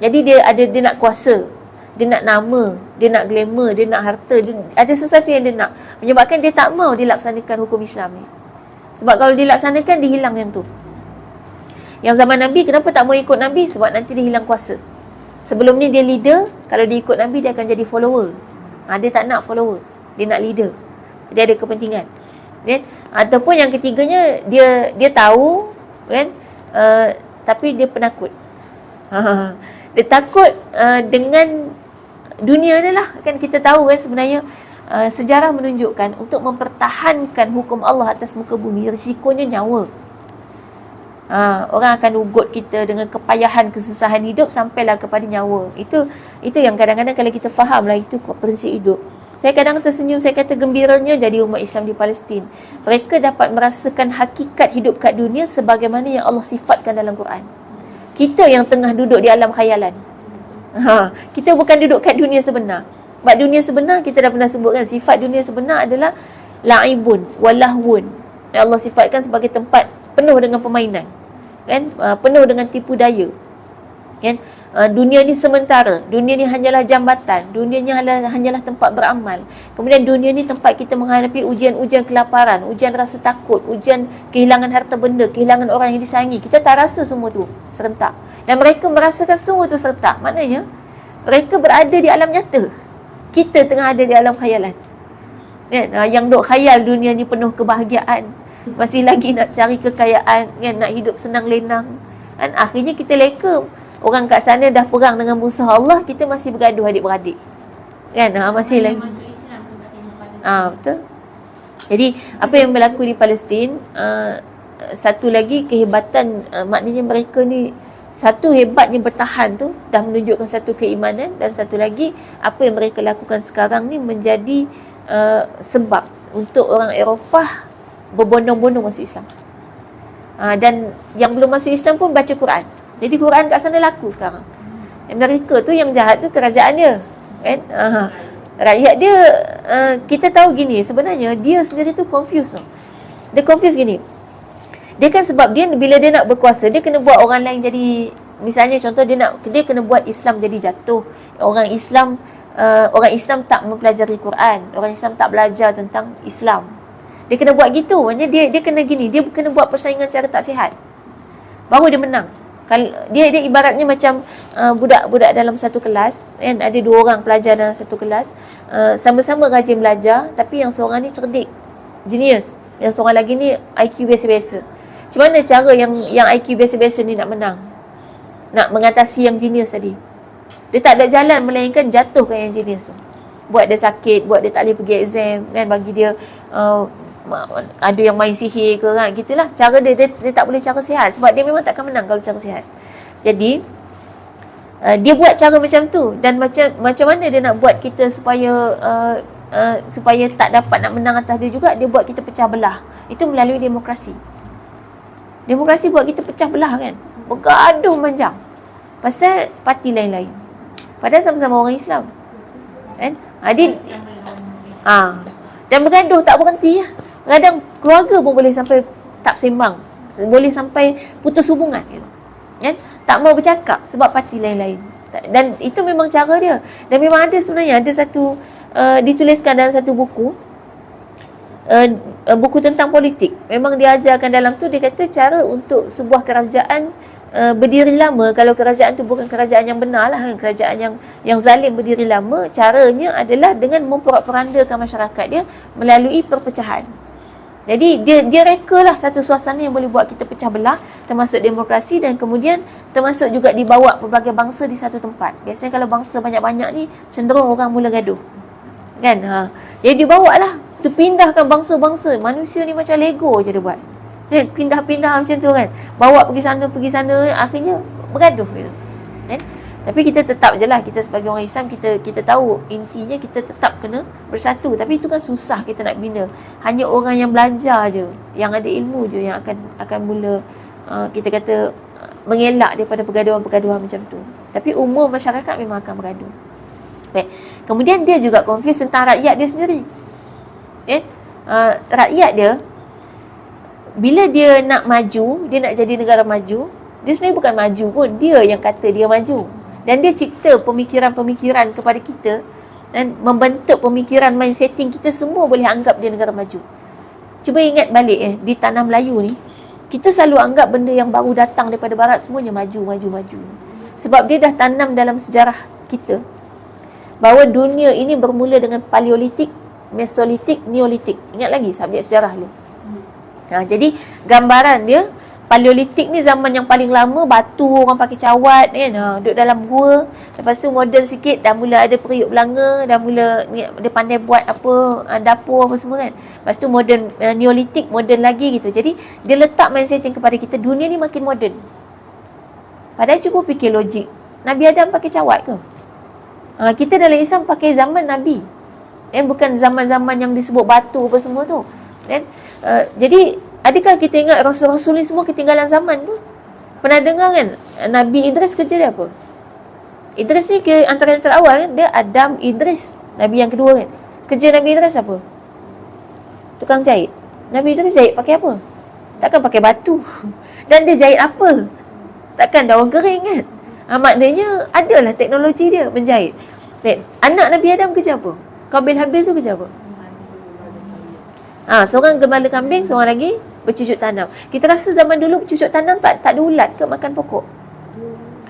Jadi dia nak kuasa, dia nak nama, dia nak glamour, dia nak harta, dia ada sesuatu yang dia nak, menyebabkan dia tak mau dilaksanakan hukum Islam ni. Sebab kalau dilaksanakan, dia hilang yang tu. Yang zaman Nabi, kenapa tak mau ikut Nabi? Sebab nanti dia hilang kuasa. Sebelum ni dia leader, kalau dia ikut Nabi, dia akan jadi follower. Dia tak nak follower, dia nak leader. Dia ada kepentingan. Ataupun yang ketiganya, dia tahu kan? Tapi dia penakut. Dia takut dengan dunia ni lah. Kan kita tahu kan sebenarnya sejarah menunjukkan untuk mempertahankan hukum Allah atas muka bumi, risikonya nyawa. Orang akan ugut kita dengan kepayahan, kesusahan hidup sampailah kepada nyawa. Itu yang kadang-kadang kalau kita faham lah, itu prinsip hidup. Saya kadang tersenyum, saya kata gembiranya jadi umat Islam di Palestin. Mereka dapat merasakan hakikat hidup kat dunia sebagaimana yang Allah sifatkan dalam Quran. Kita yang tengah duduk di alam khayalan. Kita bukan duduk kat dunia sebenar. Sebab dunia sebenar kita dah pernah sebutkan, sifat dunia sebenar adalah la'ibun walahwun. Allah sifatkan sebagai tempat penuh dengan permainan, kan? Penuh dengan tipu daya, kan? Dunia ni sementara, dunia ni hanyalah jambatan, dunia ni hanyalah tempat beramal. Kemudian dunia ni tempat kita menghadapi ujian-ujian kelaparan, ujian rasa takut, ujian kehilangan harta benda, kehilangan orang yang disayangi. Kita tak rasa semua tu serentak, dan mereka merasakan semua tu serentak. Maknanya mereka berada di alam nyata, kita tengah ada di alam khayalan, kan? Yang duk khayal dunia ni penuh kebahagiaan, masih lagi nak cari kekayaan, kan? Nak hidup senang lenang, kan? Akhirnya kita leka. Orang kat sana dah perang dengan musuh Allah, kita masih bergaduh adik-beradik, kan? Masih lagi Masuk Islam sebabnya Palestin. betul. Jadi apa yang berlaku di Palestin, satu lagi kehebatan, maknanya mereka ni, satu hebatnya bertahan tu dah menunjukkan satu keimanan, dan satu lagi apa yang mereka lakukan sekarang ni menjadi sebab untuk orang Eropah berbondong-bondong masuk Islam. Dan yang belum masuk Islam pun baca Quran. Jadi Quran kat sana laku sekarang. Mereka tu yang jahat tu kerajaan dia, kan? Rakyat dia, kita tahu gini, sebenarnya dia sendiri tu confused. Dia confused gini. Dia kan sebab dia bila dia nak berkuasa, dia kena buat orang lain jadi, misalnya contoh dia kena buat Islam jadi jatuh. Orang Islam tak mempelajari Quran, orang Islam tak belajar tentang Islam. Dia kena buat gitu. Maknanya dia kena gini, dia kena buat persaingan cara tak sihat, baru dia menang. Kalau dia ibaratnya macam budak-budak dalam satu kelas, kan? Ada 2 orang pelajar dalam satu kelas, sama-sama rajin belajar, tapi yang seorang ni cerdik, genius, yang seorang lagi ni IQ biasa-biasa. Macam mana cara yang IQ biasa-biasa ni nak menang, nak mengatasi yang genius tadi? Dia tak ada jalan melainkan jatuhkan yang genius tu. Buat dia sakit, buat dia tak boleh pergi exam, kan? Bagi dia ada yang main sihir ke, kan? Gitulah cara dia tak boleh cara sihat, sebab dia memang takkan menang kalau cara sihat. Jadi dia buat cara macam tu. Dan macam mana dia nak buat kita supaya tak dapat nak menang atas dia juga, dia buat kita pecah belah. Itu melalui demokrasi. Demokrasi buat kita pecah belah, kan? Bergaduh panjang pasal parti lain-lain, padahal sama-sama orang Islam, kan? Dan bergaduh tak berhenti. Kadang keluarga pun boleh sampai tak sembang, boleh sampai putus hubungan, kan? Tak mau bercakap sebab parti lain-lain. Dan itu memang cara dia. Dan memang ada sebenarnya, ada satu dituliskan dalam satu buku, buku tentang politik. Memang diajarkan dalam tu, dia kata cara untuk sebuah kerajaan berdiri lama, kalau kerajaan tu bukan kerajaan yang benar lah, kerajaan yang zalim berdiri lama, caranya adalah dengan memporak-porandakan masyarakat dia melalui perpecahan. Jadi dia rekalah satu suasana yang boleh buat kita pecah belah, termasuk demokrasi, dan kemudian termasuk juga dibawa pelbagai bangsa di satu tempat. Biasanya kalau bangsa banyak-banyak ni, cenderung orang mula gaduh, kan? Jadi dibawalah, tu pindahkan bangsa-bangsa. Manusia ni macam Lego je dia buat, kan? Pindah-pindah macam tu, kan? Bawa pergi sana, akhirnya bergaduh, kan? Tapi kita tetap je lah, kita sebagai orang Islam, kita tahu intinya kita tetap kena bersatu. Tapi itu kan susah kita nak bina. Hanya orang yang belajar je, yang ada ilmu je yang akan mula kita kata mengelak daripada pergaduhan-pergaduhan macam tu. Tapi umum masyarakat memang akan bergaduh. Baik. Kemudian dia juga confuse tentang rakyat dia sendiri, kan? Rakyat dia, bila dia nak maju, dia nak jadi negara maju, dia sebenarnya bukan maju pun, dia yang kata dia maju. Dan dia cipta pemikiran-pemikiran kepada kita, dan membentuk pemikiran, mindsetting kita, semua boleh anggap dia negara maju. Cuba ingat balik di tanah Melayu ni, kita selalu anggap benda yang baru datang daripada barat semuanya maju. Sebab dia dah tanam dalam sejarah kita bahawa dunia ini bermula dengan Paleolitik, Mesolitik, Neolitik. Ingat lagi subjek sejarah dulu. Jadi gambaran dia, Paleolitik ni zaman yang paling lama, batu orang pakai cawat kan, duduk dalam gua. Lepas tu moden sikit dah mula ada periuk belanga, dah mula ni, dia pandai buat apa, dapur apa semua kan. Lepas tu moden, Neolitik moden lagi gitu. Jadi dia letak mindsetting kepada kita, dunia ni makin moden. Padahal cuba fikir logik, Nabi Adam pakai cawat ke? Kita dalam Islam pakai zaman Nabi, bukan zaman-zaman yang disebut batu apa semua tu. Jadi adakah kita ingat Rasul-Rasul ni semua ketinggalan zaman tu? Pernah dengar kan Nabi Idris kerja dia apa? Idris ni antara yang terawal kan, dia Adam Idris, Nabi yang kedua kan. Kerja Nabi Idris apa? Tukang jahit. Nabi Idris jahit pakai apa? Takkan pakai batu. Dan dia jahit apa? Takkan daun kering kan? Maknanya adalah teknologi dia menjahit. Anak Nabi Adam kerja apa? Qabil Habil tu kerja apa? Seorang gembala kambing, seorang lagi bercucuk tanam. Kita rasa zaman dulu bercucuk tanam tak ada ulat ke makan pokok?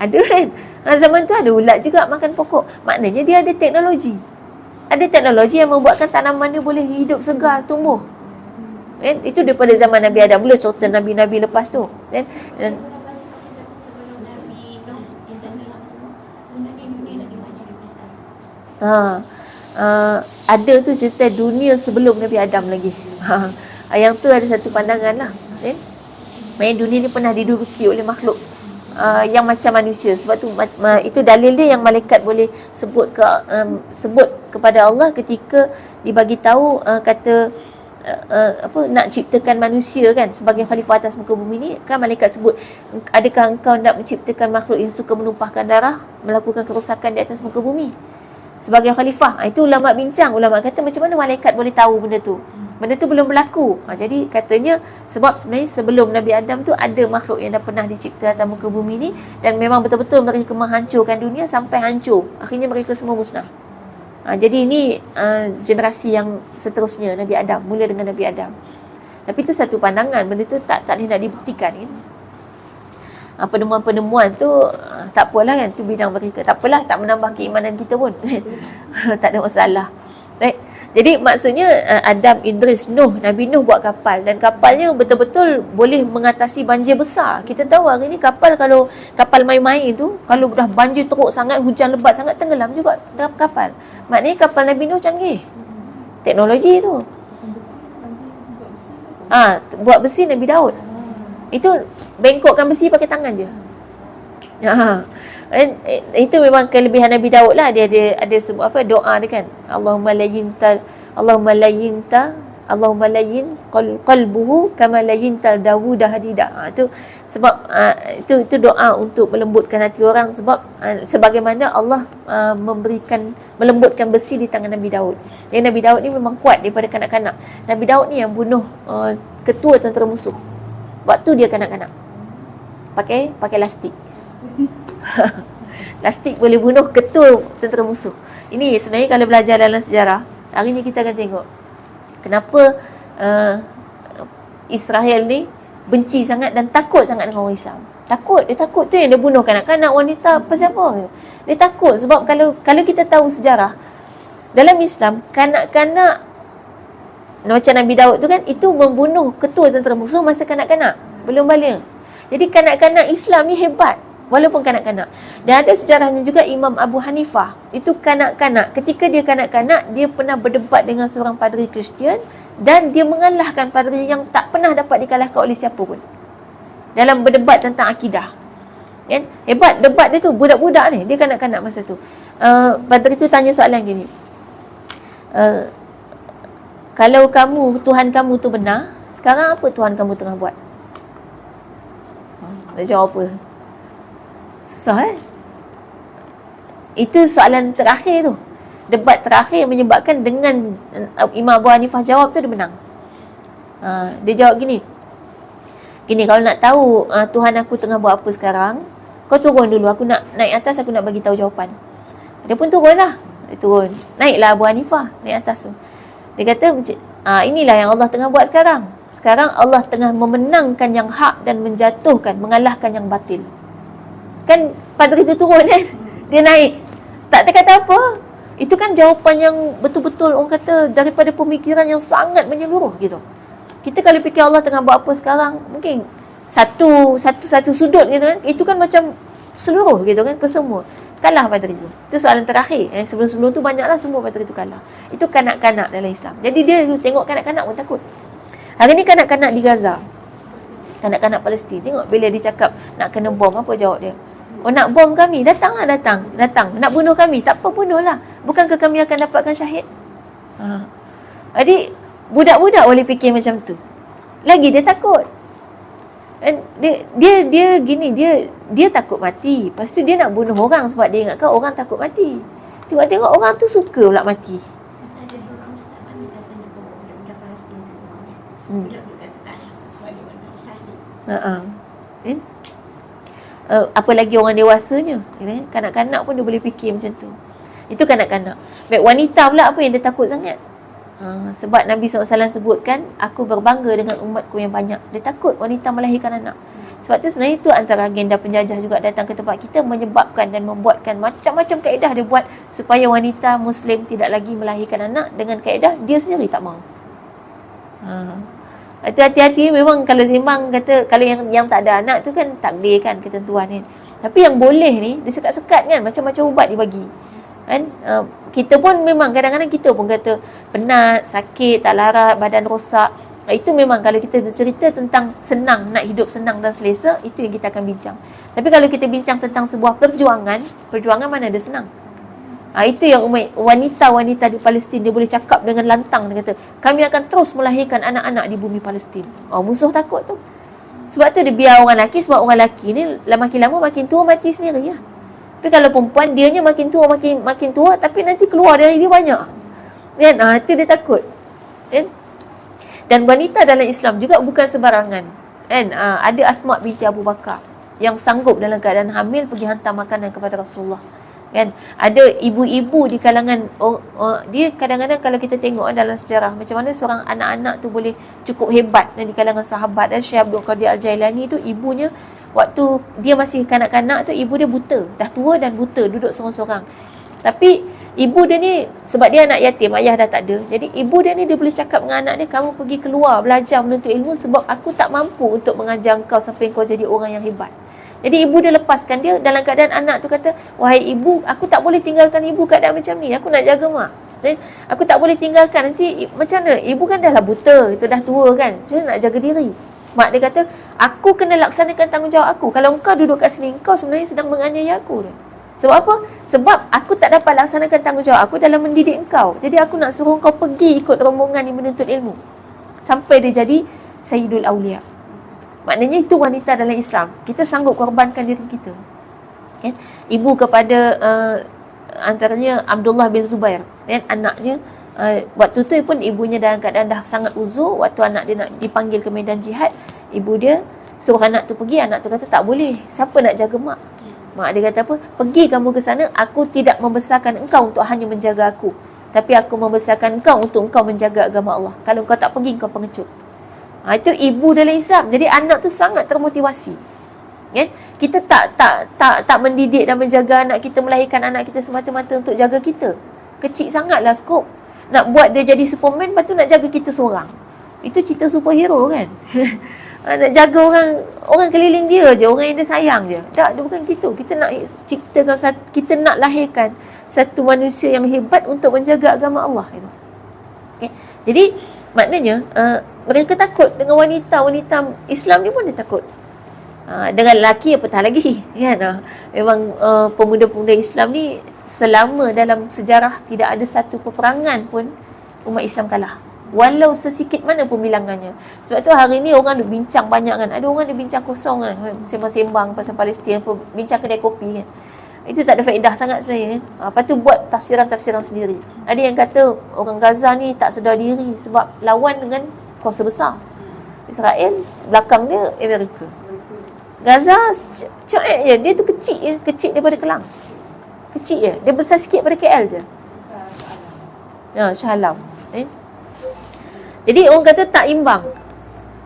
Ada kan? Zaman tu ada ulat juga makan pokok. Maknanya dia ada teknologi. Ada teknologi yang membuatkan tanaman dia boleh hidup segar, tumbuh. Itu daripada zaman Nabi Adam. Belum cerita Nabi-Nabi lepas tu. Dan sebelum Nabi Nuh yang tak hilang semua, sebenarnya dunia lagi maju daripada sekarang. Ada tu cerita dunia sebelum Nabi Adam lagi. Yang tu ada satu pandangan lah. Maksudnya dunia ni pernah diduduki oleh makhluk yang macam manusia. Sebab tu itu dalil dia yang malaikat boleh sebut kepada Allah ketika dibagi tahu kata nak ciptakan manusia kan sebagai khalifah atas muka bumi ni, kan malaikat sebut, adakah engkau nak menciptakan makhluk yang suka menumpahkan darah, melakukan kerosakan di atas muka bumi sebagai khalifah? Itu ulama bincang. Ulama kata macam mana malaikat boleh tahu benda tu? Benda tu belum berlaku. Jadi katanya sebab sebenarnya sebelum Nabi Adam tu ada makhluk yang dah pernah dicipta atas muka bumi ni, dan memang betul-betul mereka menghancurkan dunia sampai hancur. Akhirnya mereka semua musnah. Jadi ini generasi yang seterusnya Nabi Adam, mula dengan Nabi Adam. Tapi itu satu pandangan, benda tu tak boleh nak dibuktikan kan. Penemuan-penemuan tu tak apalah kan, tu bidang mereka. Tak apalah, tak menambah keimanan kita pun. Tak ada masalah. Right? Jadi maksudnya Adam, Idris, Nuh, Nabi Nuh buat kapal, dan kapalnya betul-betul boleh mengatasi banjir besar. Kita tahu hari ni kapal, kalau kapal main-main tu, kalau dah banjir teruk sangat, hujan lebat sangat, tenggelam juga kapal. Maknanya kapal Nabi Nuh canggih. Teknologi tu. Buat besi Nabi Daud. Itu bengkokkan besi pakai tangan je. Itu memang kelebihan Nabi Daud lah. Dia ada sebut apa, doa dia kan, Allahumma layyin qalbuhu kama layyintal Dawuda hadida. Itu sebab itu doa untuk melembutkan hati orang, sebab sebagaimana Allah melembutkan besi di tangan Nabi Daud. Jadi Nabi Daud ni memang kuat daripada kanak-kanak. Nabi Daud ni yang bunuh ketua tentera musuh. Waktu dia kanak-kanak. Pakai lastik. Lastik boleh bunuh ketua tentera musuh. Ini sebenarnya kalau belajar dalam sejarah, hari ni kita akan tengok kenapa Israel ni benci sangat dan takut sangat dengan orang Islam. Dia takut tu yang dia bunuh kanak-kanak, wanita, pasal apa? Dia takut sebab kalau kita tahu sejarah dalam Islam, kanak-kanak macam Nabi Daud tu kan, itu membunuh ketua tentera musuh masa kanak-kanak, belum balik. Jadi kanak-kanak Islam ni hebat walaupun kanak-kanak. Dan ada sejarahnya juga Imam Abu Hanifah. Itu kanak-kanak, ketika dia kanak-kanak, dia pernah berdebat dengan seorang padri Kristian, dan dia mengalahkan padri yang tak pernah dapat dikalahkan oleh siapa pun dalam berdebat tentang akidah. Kan? Hebat debat dia tu, budak-budak ni, dia kanak-kanak masa tu. Padri tu tanya soalan gini, kalau Tuhan kamu tu benar, sekarang apa Tuhan kamu tengah buat? Nak jawab apa? Susah Itu soalan terakhir tu. Debat terakhir yang menyebabkan dengan Imam Abu Hanifah jawab tu, dia menang. Dia jawab gini, kalau nak tahu Tuhan aku tengah buat apa sekarang, kau turun dulu, aku nak naik atas, aku nak bagi tahu jawapan. Dia pun turunlah. Dia turun. Naiklah Abu Hanifah naik atas tu. Dia kata, inilah yang Allah tengah buat sekarang. Sekarang Allah tengah memenangkan yang hak dan menjatuhkan, mengalahkan yang batil. Kan padri itu turun kan? Dia naik. Tak kata apa. Itu kan jawapan yang betul-betul orang kata daripada pemikiran yang sangat menyeluruh gitu. Kita kalau fikir Allah tengah buat apa sekarang, mungkin satu sudut gitu kan, itu kan macam seluruh gitu kan, ke semua. Kalah pada itu. Itu soalan terakhir. Sebelum-sebelum tu banyaklah semua pada itu kalah. Itu kanak-kanak dalam Islam. Jadi dia tengok kanak-kanak pun takut. Hari ni kanak-kanak di Gaza, kanak-kanak Palestin, tengok bila dia cakap nak kena bom, apa jawab dia? Oh, nak bom kami? Datanglah, datang. Nak bunuh kami? Tak apa, bunuhlah. Bukankah kami akan dapatkan syahid? Jadi budak-budak boleh fikir macam tu. Lagi dia takut. Dia gini, dia takut mati. Lepas tu dia nak bunuh orang sebab dia ingatkan orang takut mati. Tengok-tengok orang tu suka pula mati. Macam ada seorang ustaz kan dia kata dia bawa budak-budak Palestin ke rumah dia. Budak-budak kata tak nak sebab dia nak syahid. Apa lagi orang dewasanya, kanak-kanak pun dia boleh fikir macam tu. Itu kanak-kanak. Baik, wanita pula apa yang dia takut sangat? Sebab Nabi SAW sebutkan, aku berbangga dengan umatku yang banyak. Dia takut wanita melahirkan anak. Sebab tu sebenarnya itu antara agenda penjajah juga datang ke tempat kita, menyebabkan dan membuatkan macam-macam kaedah dia buat supaya wanita Muslim tidak lagi melahirkan anak dengan kaedah dia sendiri tak mahu. Itu hati-hati. Memang kalau sembang kata, kalau yang tak ada anak tu kan takdir kan, ketentuan kan. Tapi yang boleh ni, dia sekat-sekat kan, macam-macam ubat dibagi kan. Kita pun memang kadang-kadang kita pun kata penat, sakit, tak larat, badan rosak. Itu memang kalau kita bercerita tentang senang, nak hidup senang dan selesa, itu yang kita akan bincang. Tapi kalau kita bincang tentang sebuah perjuangan mana ada senang. Itu yang wanita-wanita di Palestin, dia boleh cakap dengan lantang. Dia kata, kami akan terus melahirkan anak-anak di bumi Palestin. Musuh takut tu. Sebab tu dia biar orang lelaki, sebab orang lelaki ni makin lama makin tua mati sendiri ya. Tapi kalau perempuan, dianya makin tua makin tua, tapi nanti keluar dari dia banyak kan. Itu dia takut kan. Dan wanita dalam Islam juga bukan sebarangan kan. Ada Asma binti Abu Bakar yang sanggup dalam keadaan hamil pergi hantar makanan kepada Rasulullah kan. Ada ibu-ibu di kalangan dia kadang-kadang kalau kita tengok dalam sejarah macam mana seorang anak-anak tu boleh cukup hebat dan di kalangan sahabat. Dan Syekh Abdul Qadir Al-Jailani tu, ibunya waktu dia masih kanak-kanak tu, ibu dia buta, dah tua dan buta, duduk sorang-sorang. Tapi ibu dia ni, sebab dia anak yatim, ayah dah tak ada, jadi ibu dia ni dia boleh cakap dengan anak dia, kamu pergi keluar belajar menuntut ilmu sebab aku tak mampu untuk mengajar kau sampai kau jadi orang yang hebat. Jadi ibu dia lepaskan dia dalam keadaan anak tu kata, wahai ibu, aku tak boleh tinggalkan ibu keadaan macam ni, aku nak jaga mak. Aku tak boleh tinggalkan, nanti macam mana? Ibu kan dah lah buta, itu dah tua kan, macam mana nak jaga diri? Mak dia kata, aku kena laksanakan tanggungjawab aku. Kalau engkau duduk kat sini, engkau sebenarnya sedang menganiaya aku. Sebab apa? Sebab aku tak dapat laksanakan tanggungjawab aku dalam mendidik engkau. Jadi aku nak suruh engkau pergi ikut rombongan yang menuntut ilmu sampai dia jadi Sayyidul Awliya. Maknanya itu wanita dalam Islam. Kita sanggup korbankan diri kita kan? Ibu kepada antaranya Abdullah bin Zubair dan anaknya. Waktu tu pun ibunya dalam keadaan dah sangat uzur. Waktu anak dia nak dipanggil ke medan jihad, ibu dia suruh anak tu pergi. Anak tu kata tak boleh, siapa nak jaga mak? Mak dia kata apa? Pergi kamu ke sana, aku tidak membesarkan engkau untuk hanya menjaga aku, tapi aku membesarkan engkau untuk engkau menjaga agama Allah. Kalau engkau tak pergi, engkau pengecut. Itu ibu dalam Islam. Jadi anak tu sangat termotivasi kan? Kita tak mendidik dan menjaga anak kita, melahirkan anak kita semata-mata untuk jaga kita. Kecil sangatlah skop. Nak buat dia jadi Superman, lepas tu nak jaga kita seorang. Itu cerita superhero kan. Nak jaga orang keliling dia je, orang yang dia sayang je. Tak, dia bukan gitu. Kita nak ciptakan kita nak lahirkan satu manusia yang hebat untuk menjaga agama Allah itu. Okay. Jadi maknanya mereka takut dengan wanita Islam ni pun dia takut. Dengan lelaki apatah lagi kan. Memang pemuda-pemuda Islam ni selama dalam sejarah tidak ada satu peperangan pun umat Islam kalah, walau sesikit mana pun bilangannya. Sebab tu hari ni orang duk bincang banyak kan. Ada orang dia bincang kosong kan, sembang-sembang pasal Palestin, bincang kedai kopi kan. Itu tak ada faedah sangat sebenarnya kan. Lepas tu buat tafsiran-tafsiran sendiri. Ada yang kata orang Gaza ni tak sedar diri sebab lawan dengan kuasa besar Israel, belakang dia Amerika. Gaza cuek je, dia tu kecil daripada Kelang. Kecil je, dia besar sikit pada KL je. Shah Alam. Jadi orang kata tak imbang.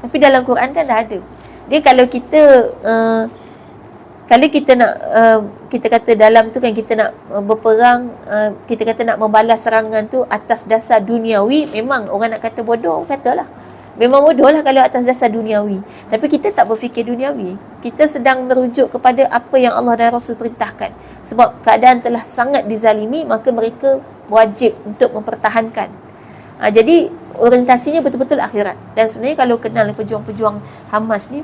Tapi dalam Quran kan dah ada. Dia kalau kita nak kita kata dalam tu kan, kita nak berperang, kita kata nak membalas serangan tu atas dasar duniawi, memang orang nak kata bodoh, katalah. Memang bodoh lah kalau atas dasar duniawi. Tapi kita tak berfikir duniawi. Kita sedang merujuk kepada apa yang Allah dan Rasul perintahkan. Sebab keadaan telah sangat dizalimi, maka mereka wajib untuk mempertahankan. Jadi orientasinya betul-betul akhirat. Dan sebenarnya kalau kenal pejuang-pejuang Hamas ni,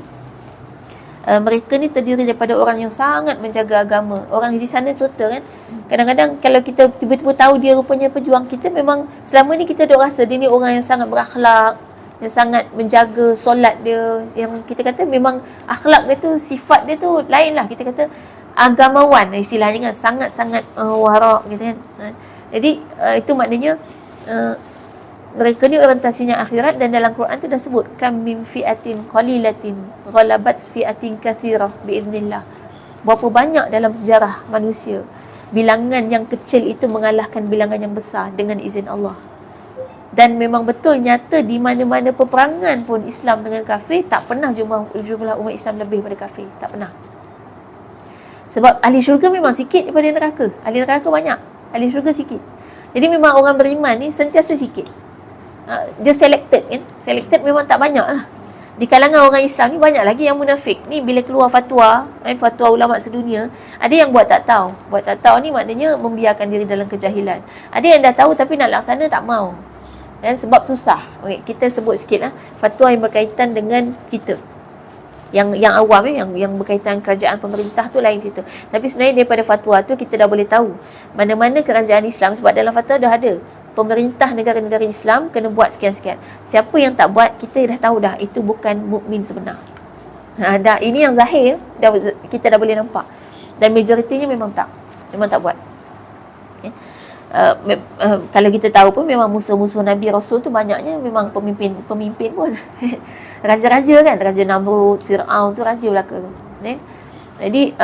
mereka ni terdiri daripada orang yang sangat menjaga agama. Orang di sana cerita kan, kadang-kadang kalau kita tiba-tiba tahu dia rupanya pejuang, kita memang selama ni kita dok rasa dia ni orang yang sangat berakhlak, yang sangat menjaga solat dia, yang kita kata memang akhlak dia tu, sifat dia tu lain lah. Kita kata agamawan istilahnya kan, sangat-sangat warak gitu kan. Jadi itu maknanya mereka ni orientasinya akhirat. Dan dalam Quran tu dah sebut kam min fi'atin qalilatin ghalabat fi'atin kathirah biiznillah. Berapa banyak dalam sejarah manusia bilangan yang kecil itu mengalahkan bilangan yang besar dengan izin Allah. Dan memang betul nyata di mana-mana peperangan pun Islam dengan kafir, tak pernah jumlah umat Islam lebih daripada kafir, tak pernah. Sebab ahli syurga memang sikit daripada neraka. Ahli neraka banyak, ahli syurga sikit. Jadi memang orang beriman ni sentiasa sikit. Dia selected kan. Selected memang tak banyak lah. Di kalangan orang Islam ni banyak lagi yang munafik. Ni bila keluar fatwa, fatwa ulama sedunia, ada yang buat tak tahu. Buat tak tahu ni maknanya membiarkan diri dalam kejahilan. Ada yang dah tahu tapi nak laksana tak mau. Dan sebab susah. Okay, kita sebut sikit lah fatwa yang berkaitan dengan kita. Yang awam yang berkaitan kerajaan pemerintah tu lain cerita. Tapi sebenarnya daripada fatwa tu kita dah boleh tahu mana-mana kerajaan Islam, sebab dalam fatwa dah ada pemerintah negara-negara Islam kena buat sekian-sekian. Siapa yang tak buat, kita dah tahu dah itu bukan mukmin sebenar. Dah ini yang zahir kita dah boleh nampak. Dan majoritinya memang tak buat. Okay. Kalau kita tahu pun memang musuh-musuh Nabi Rasul tu banyaknya memang pemimpin pun. Raja-raja kan, Raja Namrud, Fir'aun tu raja belaka tu. Jadi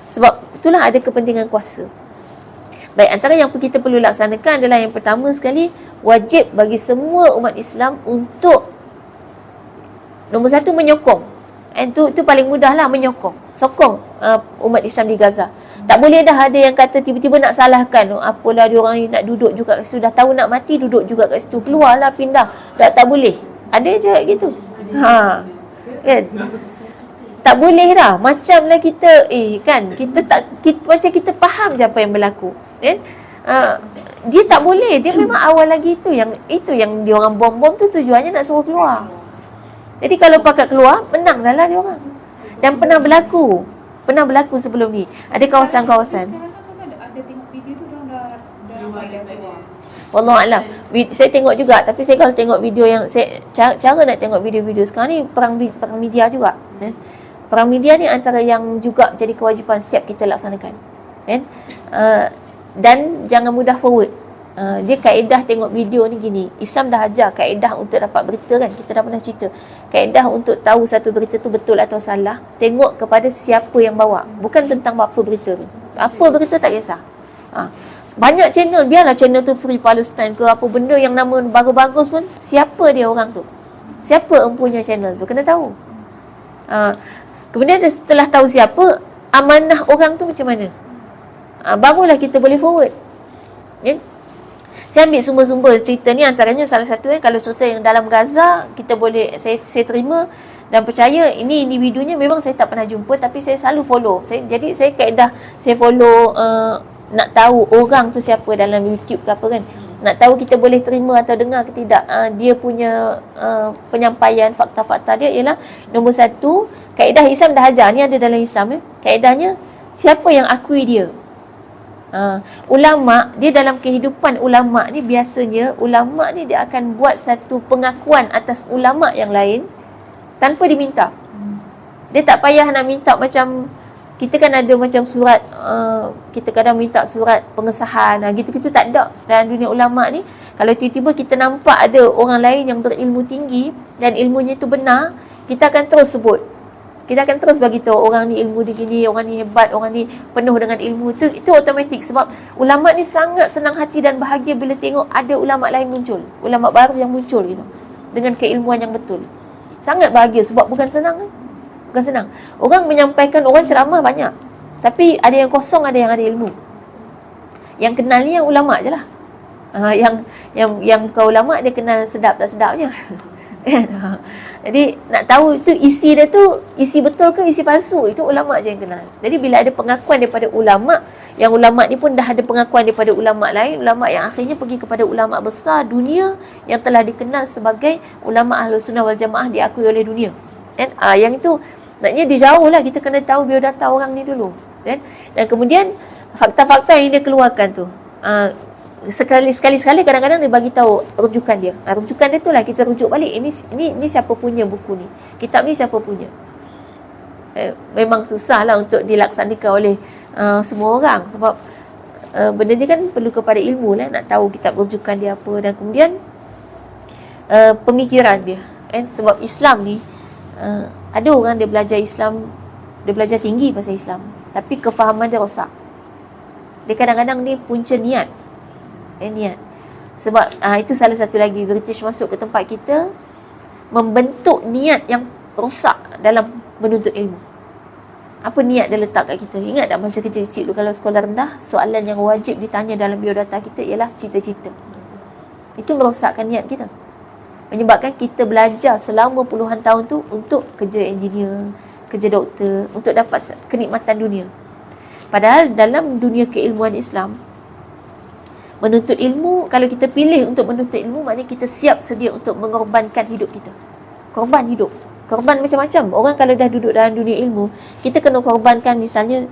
sebab itulah ada kepentingan kuasa. Baik, antara yang kita perlu laksanakan adalah yang pertama sekali, wajib bagi semua umat Islam untuk nombor satu menyokong. Itu paling mudah lah, menyokong, sokong umat Islam di Gaza. Tak boleh dah ada yang kata tiba-tiba nak salahkan, apalah dia orang ni nak duduk juga kat situ, dah tahu nak mati duduk juga kat situ, keluarlah pindah. Tak boleh. Ada je gitu. Kan? Tak boleh dah. Macamlah kita kan macam kita faham je apa yang berlaku. Kan? Dia tak boleh. Dia memang awal lagi itu yang dia orang bom-bom tu tujuannya nak suruh keluar. Jadi kalau pakat keluar, menang dah lah dia orang. Dan pernah berlaku sebelum ni. Ada kawasan-kawasan. Ada tengok video tu orang dah keluar. Wallahualam. Saya tengok juga, tapi saya kalau tengok video yang cara nak tengok video-video sekarang ni perang media juga. Perang media ni antara yang juga jadi kewajipan setiap kita laksanakan. Dan jangan mudah forward. Dia kaedah tengok video ni gini. Islam dah ajar kaedah untuk dapat berita kan. Kita dah pernah cerita. Kaedah untuk tahu satu berita tu betul atau salah, tengok kepada siapa yang bawa. Bukan tentang apa berita tu. Apa berita tak kisah. Banyak channel, biarlah channel tu Free Palestine ke apa benda yang nama bagus-bagus pun, siapa dia orang tu? Siapa empunya channel tu? Kena tahu. Kemudian setelah tahu siapa, amanah orang tu macam mana? Barulah kita boleh forward. Saya ambil sumber-sumber cerita ni, antaranya salah satu kalau cerita yang dalam Gaza, kita boleh saya terima dan percaya ini individunya memang saya tak pernah jumpa, tapi saya selalu follow. Jadi saya kaedah saya follow nak tahu orang tu siapa dalam YouTube ke apa kan. Nak tahu kita boleh terima atau dengar ke tidak dia punya penyampaian fakta-fakta dia ialah nombor satu, kaedah Islam dah ajar, ni ada dalam Islam kaedahnya siapa yang akui dia. Ulama, dia dalam kehidupan ulama ni biasanya ulama ni dia akan buat satu pengakuan atas ulama yang lain tanpa diminta. Dia tak payah nak minta macam kita kan ada macam surat, kita kadang minta surat pengesahan, gitu-gitu tak ada. Dalam dunia ulama ni, kalau tiba-tiba kita nampak ada orang lain yang berilmu tinggi dan ilmunya itu benar, kita akan terus sebut. Kita akan terus bagi tahu orang ni ilmu dia gini, orang ni hebat, orang ni penuh dengan ilmu. Itu automatik sebab ulama ni sangat senang hati dan bahagia bila tengok ada ulama lain muncul, ulama baru yang muncul gitu dengan keilmuan yang betul. Sangat bahagia sebab bukan senang Bukan senang. Orang menyampaikan, orang ceramah banyak, tapi ada yang kosong, ada yang ada ilmu. Yang kenal ni yang ulama je lah. Yang bukan ulama, dia kenal sedap tak sedapnya. Jadi nak tahu itu isi dia tu isi betul ke isi palsu, itu ulama je yang kenal. Jadi bila ada pengakuan daripada ulama, yang ulama ni pun dah ada pengakuan daripada ulama lain, ulama yang akhirnya pergi kepada ulama besar dunia yang telah dikenal sebagai ulama Ahlus Sunnah wal Jamaah, diakui oleh dunia. Kan? Yang itu maknanya dia jauh lah, kita kena tahu biodata orang ni dulu. Kan? Dan kemudian fakta-fakta yang dia keluarkan tu, sekali kadang-kadang dia bagi tahu rujukan dia. Rujukan dia tu lah kita rujuk balik. Ini siapa punya buku ni? Kitab ni siapa punya? Memang susah lah untuk dilaksanakan oleh semua orang, sebab benda ni kan perlu kepada ilmu lah, nak tahu kitab rujukan dia apa, dan kemudian pemikiran dia. Sebab Islam ni ada orang dia belajar Islam, dia belajar tinggi pasal Islam, tapi kefahaman dia rosak. Dia kadang-kadang ni punca niat. Niat. Sebab itu salah satu lagi British masuk ke tempat kita, membentuk niat yang rosak dalam menuntut ilmu. Apa niat dia letak kat kita? Ingat tak masa kecil-kecil dulu kalau sekolah rendah, soalan yang wajib ditanya dalam biodata kita ialah cita-cita. Itu merosakkan niat kita, menyebabkan kita belajar selama puluhan tahun tu untuk kerja engineer, kerja doktor, untuk dapat kenikmatan dunia. Padahal dalam dunia keilmuan Islam, menuntut ilmu, kalau kita pilih untuk menuntut ilmu, maknanya kita siap sedia untuk mengorbankan hidup kita. Korban hidup. Korban macam-macam. Orang kalau dah duduk dalam dunia ilmu, kita kena korbankan, misalnya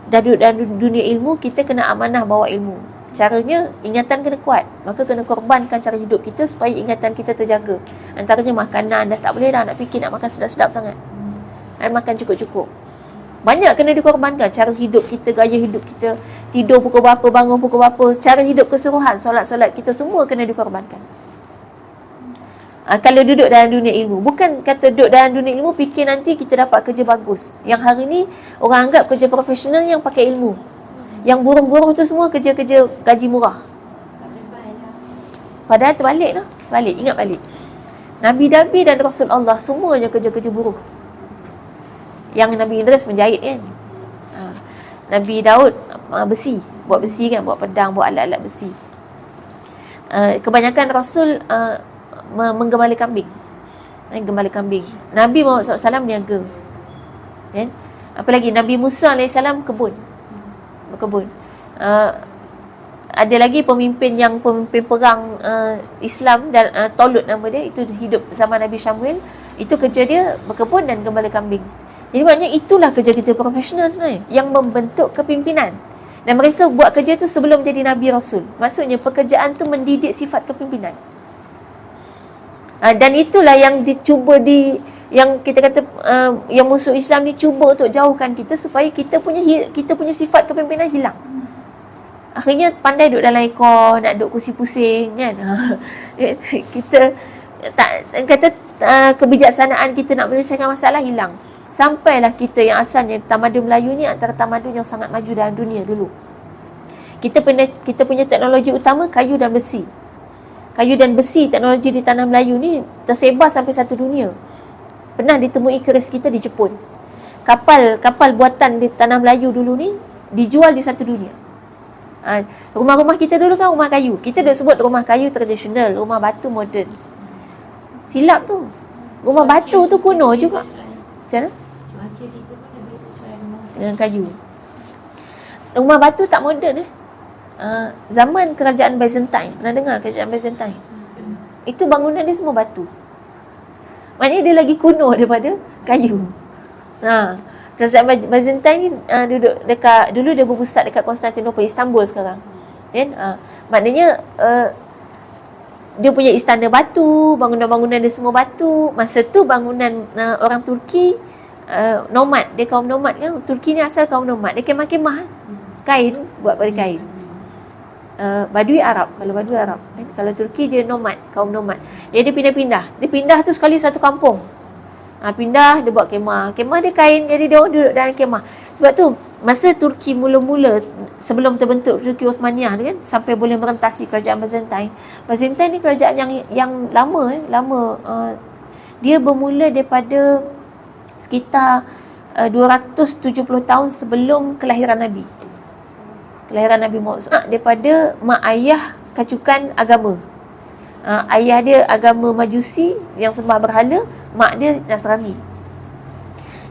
dah duduk dalam dunia ilmu, kita kena amanah bawa ilmu. Caranya, ingatan kena kuat. Maka kena korbankan cara hidup kita supaya ingatan kita terjaga. Antaranya makanan, dah tak boleh dah nak fikir nak makan sedap-sedap sangat. Makan cukup-cukup. Banyak kena dikorbankan. Cara hidup kita, gaya hidup kita, tidur pukul berapa, bangun pukul berapa, cara hidup keseluruhan, solat-solat kita semua kena dikorbankan. Kalau duduk dalam dunia ilmu, bukan kata duduk dalam dunia ilmu fikir nanti kita dapat kerja bagus. Yang hari ni orang anggap kerja profesional yang pakai ilmu. Yang buruh-buruh tu semua kerja-kerja gaji murah. Padahal terbalik lah. Ingat balik. Nabi-nabi dan Rasul Allah semuanya kerja-kerja buruh. Yang Nabi Idris menjahit kan. Nabi Daud besi, buat besi kan, buat pedang, buat alat-alat besi. Kebanyakan Rasul menggembala kambing. Gembala kambing. Nabi Muhammad SAW niaga. Kan? Apa lagi? Nabi Musa AS berkebun. Ada lagi pemimpin perang Islam dan Tolut nama dia, itu hidup zaman Nabi Samuel. Itu kerja dia berkebun dan gembala kambing. Jadi maknanya itulah kerja-kerja profesional sebenarnya yang membentuk kepimpinan. Dan mereka buat kerja tu sebelum jadi Nabi Rasul. Maksudnya pekerjaan tu mendidik sifat kepimpinan. Dan itulah yang dicuba yang kita kata yang musuh Islam ni cuba untuk jauhkan kita supaya kita punya sifat kepimpinan hilang. Akhirnya pandai duduk dalam ekor, nak duduk kursi pusing kan. Kita tak kata kebijaksanaan kita nak menyelesaikan masalah hilang. Sampailah kita yang asalnya tamadun Melayu ni antara tamadun yang sangat maju dalam dunia dulu. Kita punya teknologi utama kayu dan besi. Kayu dan besi, teknologi di tanah Melayu ni tersebar sampai satu dunia. Pernah ditemui keris kita di Jepun. Kapal buatan di tanah Melayu dulu ni dijual di satu dunia. Rumah-rumah kita dulu kan rumah kayu. Kita dah sebut rumah kayu tradisional, rumah batu moden. Silap tu. Rumah batu tu kuno juga. Macam mana? Cuaca kita pun lebih sesuai dengan kayu. Rumah batu tak moden zaman kerajaan Byzantine. Pernah dengar kerajaan Byzantine? Itu bangunan dia semua batu. Maknanya dia lagi kuno daripada kayu. Kerajaan Byzantine ni dulu dia berpusat dekat Konstantinopel, Istanbul sekarang. Kan? Maknanya dia punya istana batu, bangunan-bangunan dia semua batu. Masa tu bangunan orang Turki nomad, dia kaum nomad kan. Turki ni asal kaum nomad. Dia kemah-kemah kain, buat pada kain. Badui Arab, kalau Badui Arab kan? Kalau Turki dia nomad, kaum nomad. Dia pindah-pindah. Dia pindah tu sekali satu kampung. Pindah, dia buat kemah. Kemah dia kain, jadi dia duduk dalam kemah. Sebab tu masa Turki mula-mula sebelum terbentuk Turki Uthmaniyah tu kan, sampai boleh merentasi kerajaan Byzantine. Byzantine ni kerajaan yang lama. Dia bermula daripada sekitar 270 tahun sebelum kelahiran Nabi. Kelahiran Nabi Muhammad daripada mak ayah kacukan agama. Ayah dia agama Majusi yang sembah berhala, mak dia Nasrani.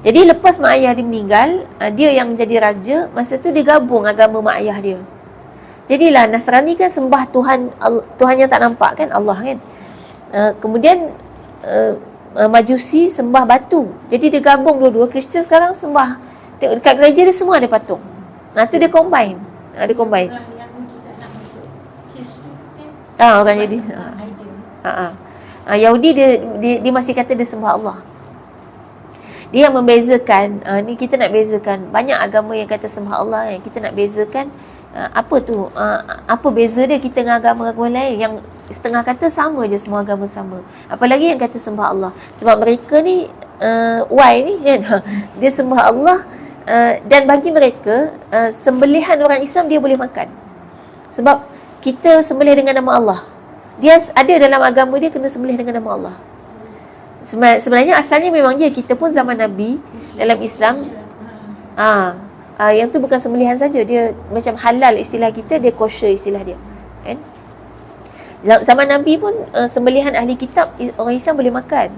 Jadi lepas mak ayah dia meninggal, dia yang jadi raja. Masa tu dia gabung agama mak ayah dia. Jadilah Nasrani kan sembah Tuhan yang tak nampak kan, Allah kan. Kemudian Majusi sembah batu. Jadi dia gabung dua-dua. Kristian sekarang sembah, dekat gereja dia semua ada patung. Tu dia combine. Dia combine. Orang yang kita nak masuk church tu kan. Orang jadi Yahudi dia masih kata dia sembah Allah. Dia yang membezakan, ni kita nak bezakan. Banyak agama yang kata sembah Allah, yang kita nak bezakan apa beza dia kita dengan agama-agama lain yang setengah kata sama je, semua agama sama. Apalagi yang kata sembah Allah. Sebab mereka ni Y ni kan, dia sembah Allah, dan bagi mereka sembelihan orang Islam dia boleh makan. Sebab kita sembelih dengan nama Allah. Dia ada dalam agama dia kena sembelih dengan nama Allah. Sebenarnya asalnya memang kita pun zaman Nabi dalam Islam yang tu bukan sembelihan saja, dia macam halal istilah kita, dia kosher istilah dia kan. Zaman Nabi pun sembelihan ahli kitab orang Islam boleh makan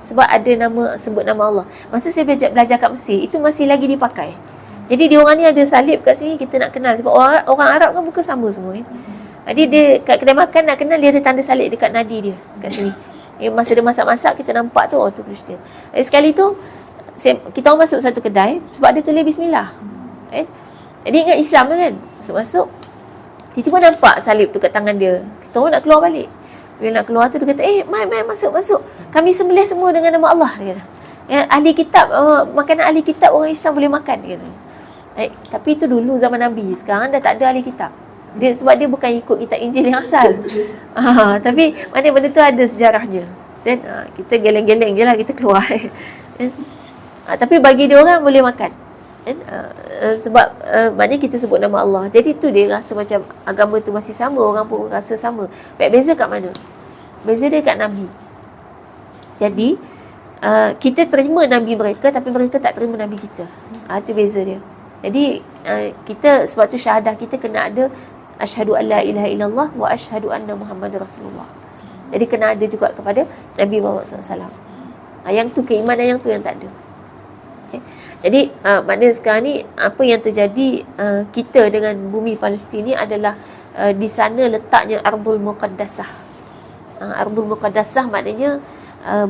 sebab ada sebut nama Allah. Masa saya belajar kat Mesir, itu masih lagi dipakai. Jadi dia orang ni ada salib kat sini, kita nak kenal sebab orang Arab kan muka sama semua kan. Jadi dia kat kedai makan nak kenal, dia ada tanda salib dekat nadi dia kat sini. Masa dia masak-masak kita nampak tu, tu Kristian. Sekali tu kita orang masuk satu kedai sebab dia tulis bismillah. Jadi ingat Islam kan. Masuk tiba-tiba nampak salib tu kat tangan dia. Kita orang nak keluar balik. Bila nak keluar tu dia kata, mai masuk. Kami sembelih semua dengan nama Allah, dia kata. Ahli kitab, makanan ahli kitab orang Islam boleh makan, dia kata. Tapi itu dulu zaman Nabi. Sekarang dah tak ada ahli kitab. Sebab dia bukan ikut kitab Injil yang asal. Tapi mana-mana tu ada sejarahnya. Dan kita geleng-geleng je lah kita keluar. Tapi bagi dia orang boleh makan. Sebab maknanya kita sebut nama Allah. Jadi tu dia rasa macam agama tu masih sama, orang pun rasa sama. Baik, beza kat mana? Beza dia kat Nabi. Jadi kita terima Nabi mereka, tapi mereka tak terima Nabi kita. Itu beza dia. Jadi kita, sebab tu syahadah kita kena ada asyhadu an la ilaha illallah wa asyhadu anna Muhammadar Rasulullah. Jadi kena ada juga kepada Nabi Muhammad SAW. Yang tu keimanan, yang tu yang tak ada. Okay. Jadi maknanya sekarang ni apa yang terjadi, kita dengan bumi Palestin ni adalah di sana letaknya Ardul Muqaddasah. Ardul Muqaddasah maknanya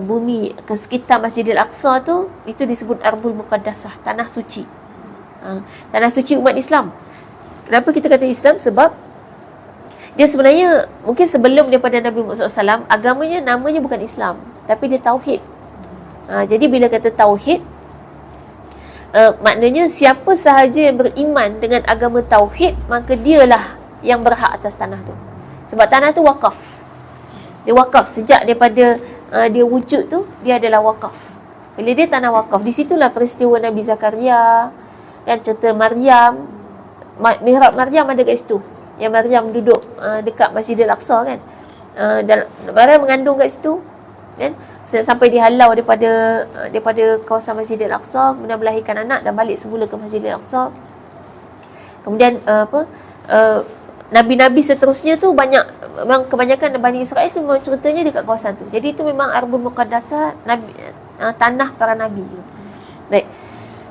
bumi ke sekitar Masjidil Aqsa tu, itu disebut Ardul Muqaddasah, tanah suci. Tanah suci umat Islam. Kenapa kita kata Islam? Sebab dia sebenarnya mungkin sebelum daripada Nabi Muhammad SAW, agamanya namanya bukan Islam, tapi dia Tauhid. Jadi bila kata Tauhid, maknanya siapa sahaja yang beriman dengan agama Tauhid, maka dialah yang berhak atas tanah tu. Sebab tanah tu wakaf. Dia wakaf sejak daripada dia wujud tu, dia adalah wakaf. Bila dia tanah wakaf, di situlah peristiwa Nabi Zakaria, kan, cerita Maryam, mihrab Maryam ada kat situ. Yang Maryam duduk dekat Masjidil Aqsa kan. Dan Maryam mengandung kat situ kan, sampai dihalau daripada kawasan Masjidil Aqsa, kemudian melahirkan anak dan balik semula ke Masjidil Aqsa. Kemudian nabi-nabi seterusnya tu banyak, memang kebanyakan Bani Israel tu memang ceritanya dekat kawasan tu. Jadi itu memang Ardul Muqaddasah, tanah para nabi. Baik.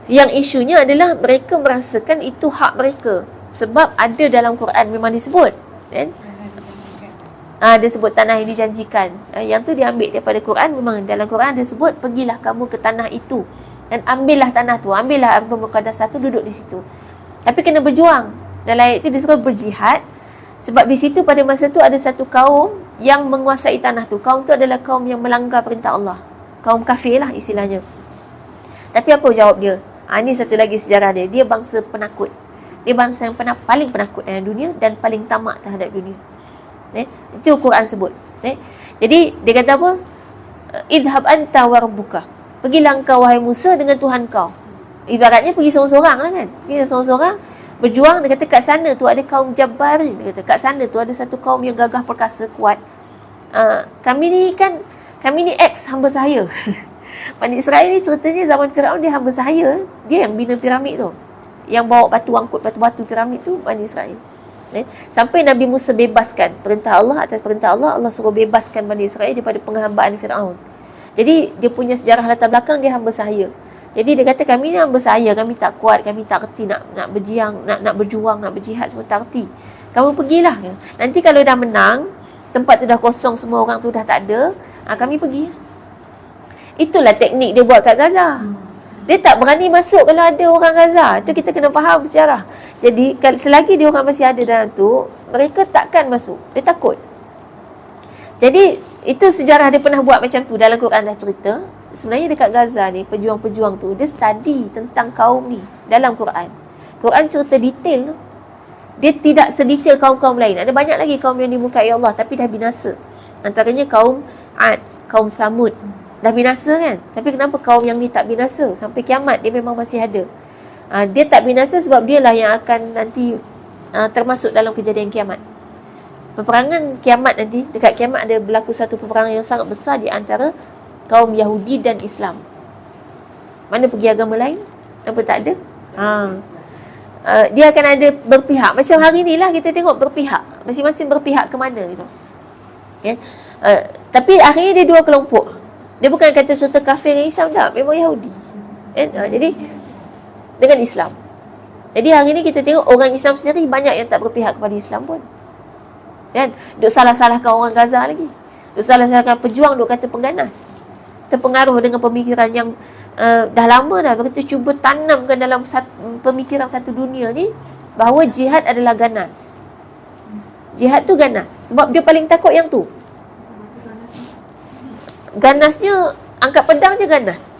Yang isunya adalah mereka merasakan itu hak mereka. Sebab ada dalam Quran memang disebut kan? Dia sebut tanah yang dijanjikan. Yang tu diambil daripada Quran. Memang dalam Quran dia sebut, pergilah kamu ke tanah itu dan ambillah tanah tu, ambillah Ardul Muqaddasah tu, duduk di situ. Tapi kena berjuang. Dalam ayat itu disuruh berjihad. Sebab di situ pada masa tu ada satu kaum yang menguasai tanah tu. Kaum tu adalah kaum yang melanggar perintah Allah. Kaum kafir lah istilahnya. Tapi apa jawab dia? Ini satu lagi sejarah dia. Dia bangsa penakut. Dia bangsa yang paling penakut dalam dunia dan paling tamak terhadap dunia. Itu Quran sebut. Jadi dia kata apa? Idhab anta wa rabbuka. Pergilah engkau wahai Musa dengan Tuhan kau. Ibaratnya pergi seorang-seorang lah kan. Pergi seorang-seorang berjuang. Dia kata kat sana tu ada kaum Jabbarin. Dia kata kat sana tu ada satu kaum yang gagah perkasa kuat. Kami ni ex hamba sahaya. Bani Israel ni ceritanya zaman Firaun dia hamba sahaya. Dia yang bina piramid tu. Yang bawa batu, angkut batu-batu piramid tu Bani Israel. Sampai Nabi Musa bebaskan, perintah Allah, atas perintah Allah, Allah suruh bebaskan Bani Israel daripada penghambaan Firaun. Jadi dia punya sejarah latar belakang, dia hamba sahaya. Jadi dia kata, kami ni hamba sahaya, kami tak kuat, kami tak kerti nak berjuang, nak berjuang, nak berjihad, semua tak kerti. Kamu pergilah. Nanti kalau dah menang, tempat tu dah kosong, semua orang tu dah tak ada, kami pergi. Itulah teknik dia buat kat Gaza. Dia tak berani masuk kalau ada orang Gaza. Itu kita kena faham sejarah. Jadi selagi dia orang masih ada dalam tu, mereka takkan masuk. Dia takut. Jadi itu sejarah dia pernah buat macam tu. Dalam Quran dah cerita. Sebenarnya dekat Gaza ni, pejuang-pejuang tu, dia study tentang kaum ni dalam Quran. Quran cerita detail tu. Dia tidak sedetail kaum-kaum lain. Ada banyak lagi kaum yang dimurkai Allah tapi dah binasa. Antaranya kaum Ad, kaum Thamud. Dah binasa kan? Tapi kenapa kaum yang ni tak binasa? Sampai kiamat dia memang masih ada. Dia tak binasa sebab dialah yang akan nanti termasuk dalam kejadian kiamat. Peperangan kiamat nanti, dekat kiamat ada berlaku satu peperangan yang sangat besar di antara kaum Yahudi dan Islam. Mana pergi agama lain? Kenapa tak ada? Dia akan ada berpihak. Macam hari ni lah kita tengok berpihak. Masing-masing berpihak ke mana gitu. Tapi akhirnya dia dua kelompok. Dia bukan kata serta kafir dengan Islam, tak. Memang Yahudi. Jadi dengan Islam. Jadi hari ni kita tengok orang Islam sendiri banyak yang tak berpihak kepada Islam pun. Duk salah-salahkan orang Gaza lagi. Duk salah-salahkan pejuang, duk kata pengganas. Terpengaruh dengan pemikiran yang dah lama dah mereka cuba tanamkan dalam pemikiran satu dunia ni, bahawa jihad adalah ganas. Jihad tu ganas. Sebab dia paling takut yang tu. Ganasnya, angkat pedang je ganas.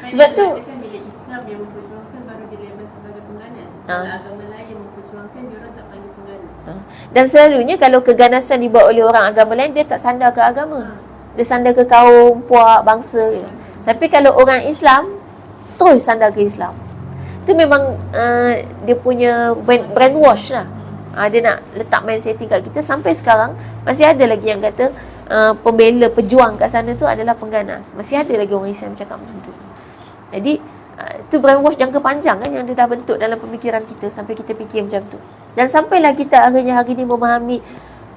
Sebab tu bila Islam yang memperjuangkan baru dilabel sebagai pengganas. Kalau agama lain yang memperjuangkan, diorang tak panggil pengganas. Dan selalunya kalau keganasan dibuat oleh orang agama lain, dia tak sandar ke agama. Dia sandar ke kaum, puak, bangsa. Tapi kalau orang Islam, terus sandar ke Islam. Itu memang dia punya brainwash lah. Dia nak letak mindset kat kita. Sampai sekarang masih ada lagi yang kata pembela, pejuang kat sana tu adalah pengganas. Masih ada lagi orang Islam cakap macam tu. Jadi itu brainwash jangka panjang kan, yang dia dah bentuk dalam pemikiran kita sampai kita fikir macam tu. Dan sampailah kita akhirnya hari ni memahami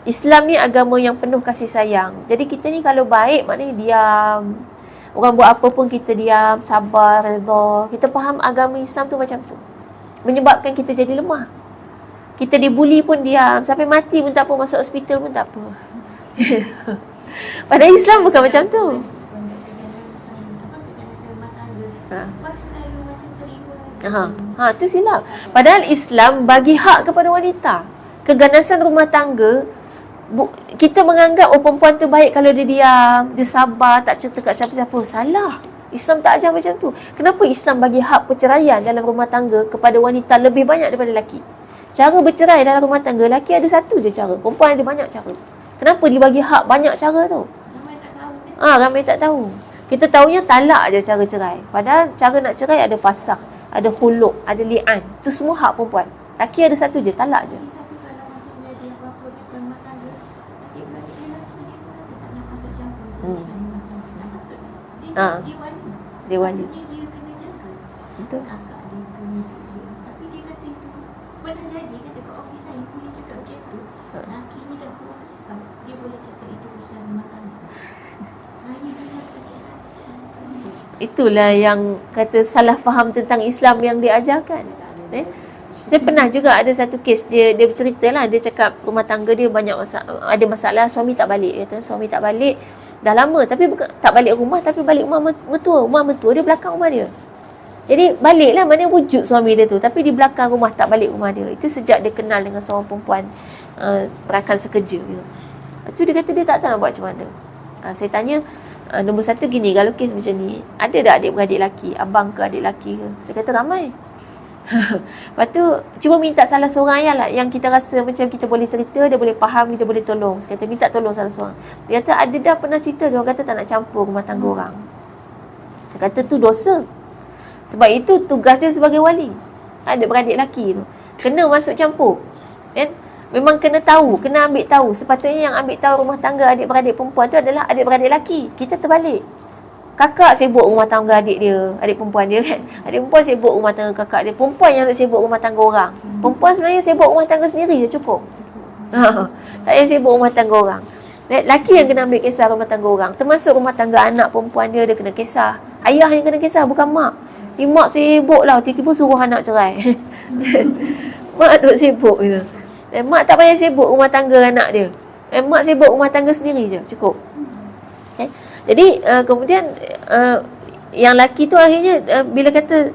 Islam ni agama yang penuh kasih sayang. Jadi kita ni kalau baik maknanya diam. Orang buat apa pun kita diam, sabar, redha. Kita faham agama Islam tu macam tu. Menyebabkan kita jadi lemah. Kita dibuli pun diam. Sampai mati pun tak apa, masuk hospital pun tak apa. Padahal Islam bukan macam tu. Tu silap. Padahal Islam bagi hak kepada wanita. Keganasan rumah tangga, kita menganggap perempuan tu baik kalau dia diam, dia sabar, tak cerita kat siapa-siapa. Salah. Islam tak ajar macam tu. Kenapa Islam bagi hak perceraian dalam rumah tangga kepada wanita lebih banyak daripada lelaki? Cara bercerai dalam rumah tangga, lelaki ada satu je cara, perempuan ada banyak cara. Kenapa dibagi hak banyak cara tu? Ramai tak tahu kan? Ramai tak tahu. Kita tahunya talak je cara cerai. Padahal cara nak cerai ada fasakh, ada khuluk, ada li'an. Itu semua hak perempuan. Lelaki ada satu je, talak je. Satu kalau macam jadi apa-apa di rumah tangga, adik-beradik dia lelaki dia pun kata tak nak masuk campur urusan rumah tangga. Dia wali. Dia kena jaga. Betul. Kakak dia kena dia. Tapi dia kata itu pernah jadi kan dekat office saya boleh cakap macam tu. Lakinya dah keluar besar, dia boleh cakap itu urusan rumah tangga. Saya dengar sakit hati. Itulah yang kata salah faham tentang Islam yang diajarkan. Saya pernah juga ada satu kes, dia bercerita lah, dia cakap rumah tangga dia banyak ada masalah, suami tak balik. Kata suami tak balik dah lama, tapi bukan tak balik rumah, tapi balik rumah mertua. Rumah mertua dia belakang rumah dia. Jadi baliklah, mana wujud suami dia tu, tapi di belakang rumah, tak balik rumah dia. Itu sejak dia kenal dengan seorang perempuan perakan sekerja gitu. Lepas tu dia kata dia tak tahu nak buat macam mana. Saya tanya, nombor satu gini, kalau kes macam ni, ada tak adik-beradik lelaki, abang ke adik lelaki ke? Dia kata ramai. Lepas tu cuba minta salah seorang yang kita rasa macam kita boleh cerita, dia boleh faham, kita boleh tolong. Saya kata minta tolong salah seorang. Dia kata ada dah pernah cerita, dia orang kata tak nak campur rumah tangga orang. Saya kata tu dosa. Sebab itu tugas dia sebagai wali. Adik-beradik lelaki tu kena masuk campur kan? Memang kena tahu, kena ambil tahu. Sepatutnya yang ambil tahu rumah tangga adik-beradik perempuan tu adalah adik-beradik lelaki. Kita terbalik. Kakak sibuk rumah tangga adik dia, adik perempuan dia kan. Adik perempuan sibuk rumah tangga kakak dia. Perempuan yang nak sibuk rumah tangga orang. Perempuan sebenarnya sibuk rumah tangga sendiri je cukup. Tak payah sibuk rumah tangga orang. Lelaki yang kena ambil kisah rumah tangga orang. Termasuk rumah tangga anak perempuan dia kena kisah. Ayah yang kena kisah, bukan mak. Ni mak sibuk lah, tiba-tiba suruh anak cerai. Mak duk sibuk gitu. Mak tak payah sibuk rumah tangga anak dia. Mak sibuk rumah tangga sendiri je, cukup. Okay. Jadi kemudian yang lelaki tu akhirnya bila kata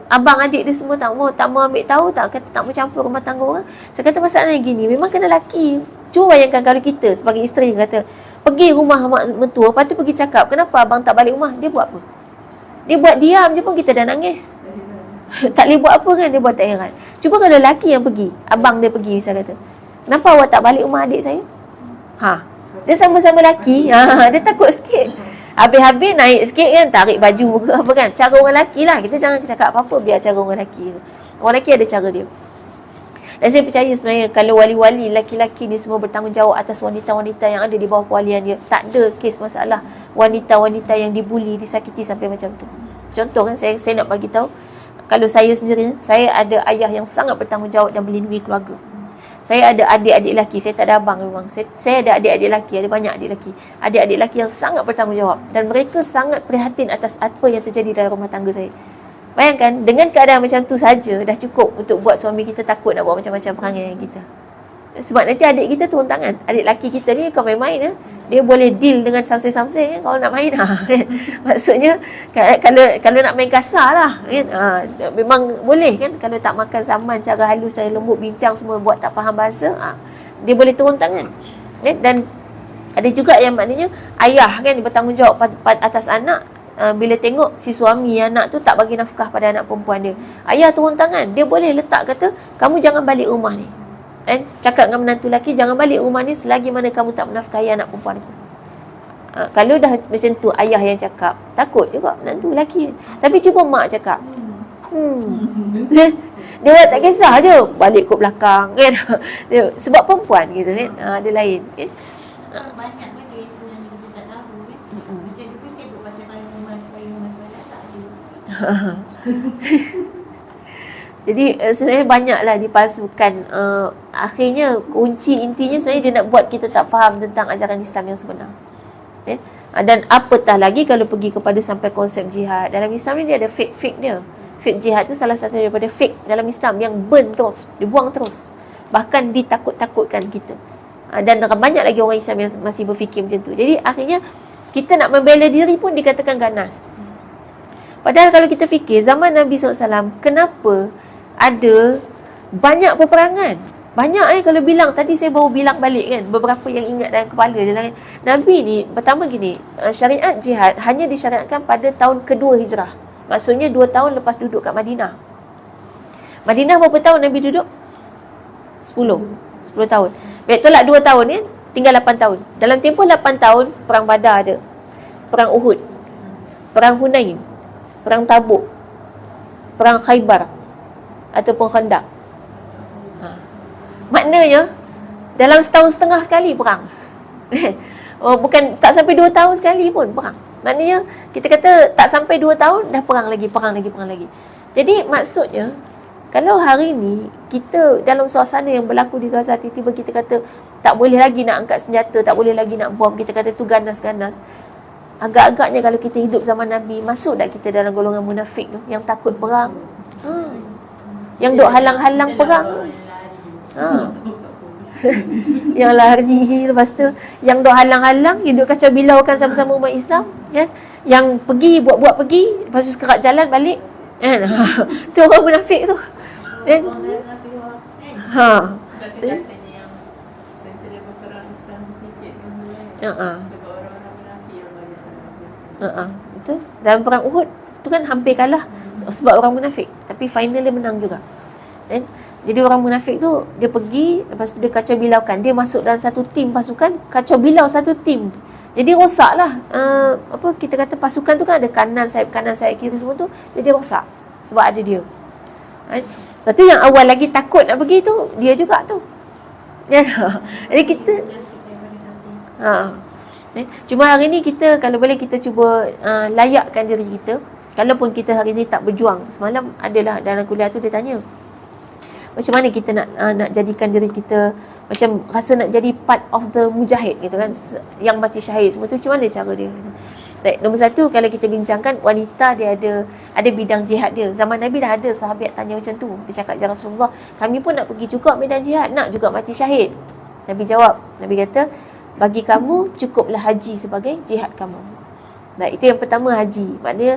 abang adik dia semua tak mau ambil tahu, tak mau campur rumah tangga orang. Saya kata masalahnya gini, memang kena lelaki. Cuba bayangkan kalau kita sebagai isteri kata pergi rumah mak mentua, lepas tu pergi cakap, kenapa abang tak balik rumah? Dia buat apa? Dia buat diam je pun kita dah nangis. Tak boleh buat apa kan, dia buat tak heran. Cuba kalau lelaki yang pergi, abang dia pergi misal kata, kenapa awak tak balik rumah adik saya? Dia sama-sama lelaki, dia takut sikit. Habis-habis naik sikit kan, tarik baju ke apa kan. Cara orang lelaki lah, kita jangan cakap apa-apa, biar cara orang lelaki. Orang lelaki ada cara dia. Dan saya percaya sebenarnya kalau wali-wali lelaki-lelaki ni semua bertanggungjawab atas wanita-wanita yang ada di bawah pewalian dia, tak ada kes masalah wanita-wanita yang dibuli, disakiti sampai macam tu. Contoh kan, saya nak bagi tahu, kalau saya sendiri, saya ada ayah yang sangat bertanggungjawab dan melindungi keluarga. Saya ada adik-adik lelaki, saya tak ada abang memang. Saya ada adik-adik lelaki, ada banyak adik lelaki. Adik-adik lelaki yang sangat bertanggungjawab dan mereka sangat prihatin atas apa yang terjadi dalam rumah tangga saya. Bayangkan, dengan keadaan macam tu saja dah cukup untuk buat suami kita takut nak buat macam-macam perangai dengan kita. Sebab nanti adik kita turun tangan. Adik lelaki kita ni kau main-main dia boleh deal dengan samseng-samseng kalau nak main kan. Maksudnya kalau nak main kasar lah kan. Memang boleh kan, kalau tak makan saman cara halus, cara lembut, bincang semua, buat tak faham bahasa, dia boleh turun tangan kan? Dan ada juga yang maknanya ayah kan bertanggungjawab atas anak. Bila tengok si suami anak tu tak bagi nafkah pada anak perempuan dia, ayah turun tangan. Dia boleh letak kata, kamu jangan balik rumah ni. Cakap dengan menantu lelaki, jangan balik rumah ni selagi mana kamu tak menafkahi anak perempuan aku. Kalau dah macam tu ayah yang cakap, takut juga menantu lelaki. Tapi cuba mak cakap, dia tak kisah je, balik kot belakang kan. Sebab perempuan gitu kan, dia lain kan. Banyak benda sebenarnya kita tak tahu kan. Macam tu pun sibuk pasal payung emas tak ada. Jadi sebenarnya banyaklah dipalsukan. Akhirnya kunci intinya sebenarnya dia nak buat kita tak faham tentang ajaran Islam yang sebenar. Dan apatah lagi kalau pergi kepada sampai konsep jihad. Dalam Islam ni dia ada fake dia. Fake jihad tu salah satu daripada fake dalam Islam yang burn terus, dibuang terus. Bahkan ditakut-takutkan kita. Dan banyak lagi orang Islam yang masih berfikir macam tu. Jadi akhirnya kita nak membela diri pun dikatakan ganas. Padahal kalau kita fikir zaman Nabi SAW, kenapa ada banyak peperangan? Banyak kalau bilang, tadi saya baru bilang balik kan, beberapa yang ingat dalam kepala je lah kan. Nabi ni, pertama gini, syariat jihad hanya disyariatkan pada tahun kedua hijrah. Maksudnya 2 tahun lepas duduk kat Madinah. Madinah berapa tahun Nabi duduk? 10 tahun. Baik, tolak 2 tahun ni, tinggal 8 tahun. Dalam tempoh 8 tahun, perang Badar ada, perang Uhud, perang Hunain, perang Tabuk, perang Khaybar ataupun Khandaq. Maknanya dalam setahun setengah sekali perang. Bukan tak sampai 2 tahun sekali pun perang. Maknanya kita kata tak sampai 2 tahun dah perang lagi. Jadi maksudnya kalau hari ni kita dalam suasana yang berlaku di Gaza, tiba-tiba kita kata tak boleh lagi nak angkat senjata, tak boleh lagi nak bom, kita kata tu ganas-ganas. Agak-agaknya kalau kita hidup zaman Nabi, masuk tak kita dalam golongan munafik tu yang takut perang? Yang duk halang-halang perang. Yang lari, lepas tu yang duk halang-halang, yang duk kacau bilaukan sama-sama umat Islam kan? Yang pergi buat pergi, lepas tu sekerat jalan balik kan? Tu orang munafik tu kan? Sebab katanya yang tentera berperang Islam sikit kan. Sebab orang-orang munafik yang banyak. Betul. Dalam perang Uhud tu kan hampir kalah sebab orang munafik, tapi final dia menang juga kan? Jadi orang munafik tu dia pergi, lepas tu dia kacau bilaukan, dia masuk dalam satu tim pasukan, kacau bilau satu tim. Jadi rosaklah kita kata pasukan tu kan ada kanan sayap kiri semua tu, jadi rosak sebab ada dia. Lepas tu yang awal lagi takut nak pergi tu dia juga tu. Ya. Jadi kita Cuma hari ni kita, kalau boleh kita cuba layakkan diri kita. Kalaupun kita hari ni tak berjuang. Semalam adalah dalam kuliah tu dia tanya, macam mana kita nak jadikan diri kita macam rasa nak jadi part of the mujahid gitu kan, yang mati syahid semua tu, macam mana cara dia? Baik, nombor satu, kalau kita bincangkan wanita, dia ada bidang jihad dia. Zaman Nabi dah ada sahabat tanya macam tu. Dia cakap, ya Rasulullah, kami pun nak pergi juga medan jihad, nak juga mati syahid. Nabi jawab, Nabi kata, bagi kamu cukuplah haji sebagai jihad kamu. Baik, itu yang pertama, haji. Maknanya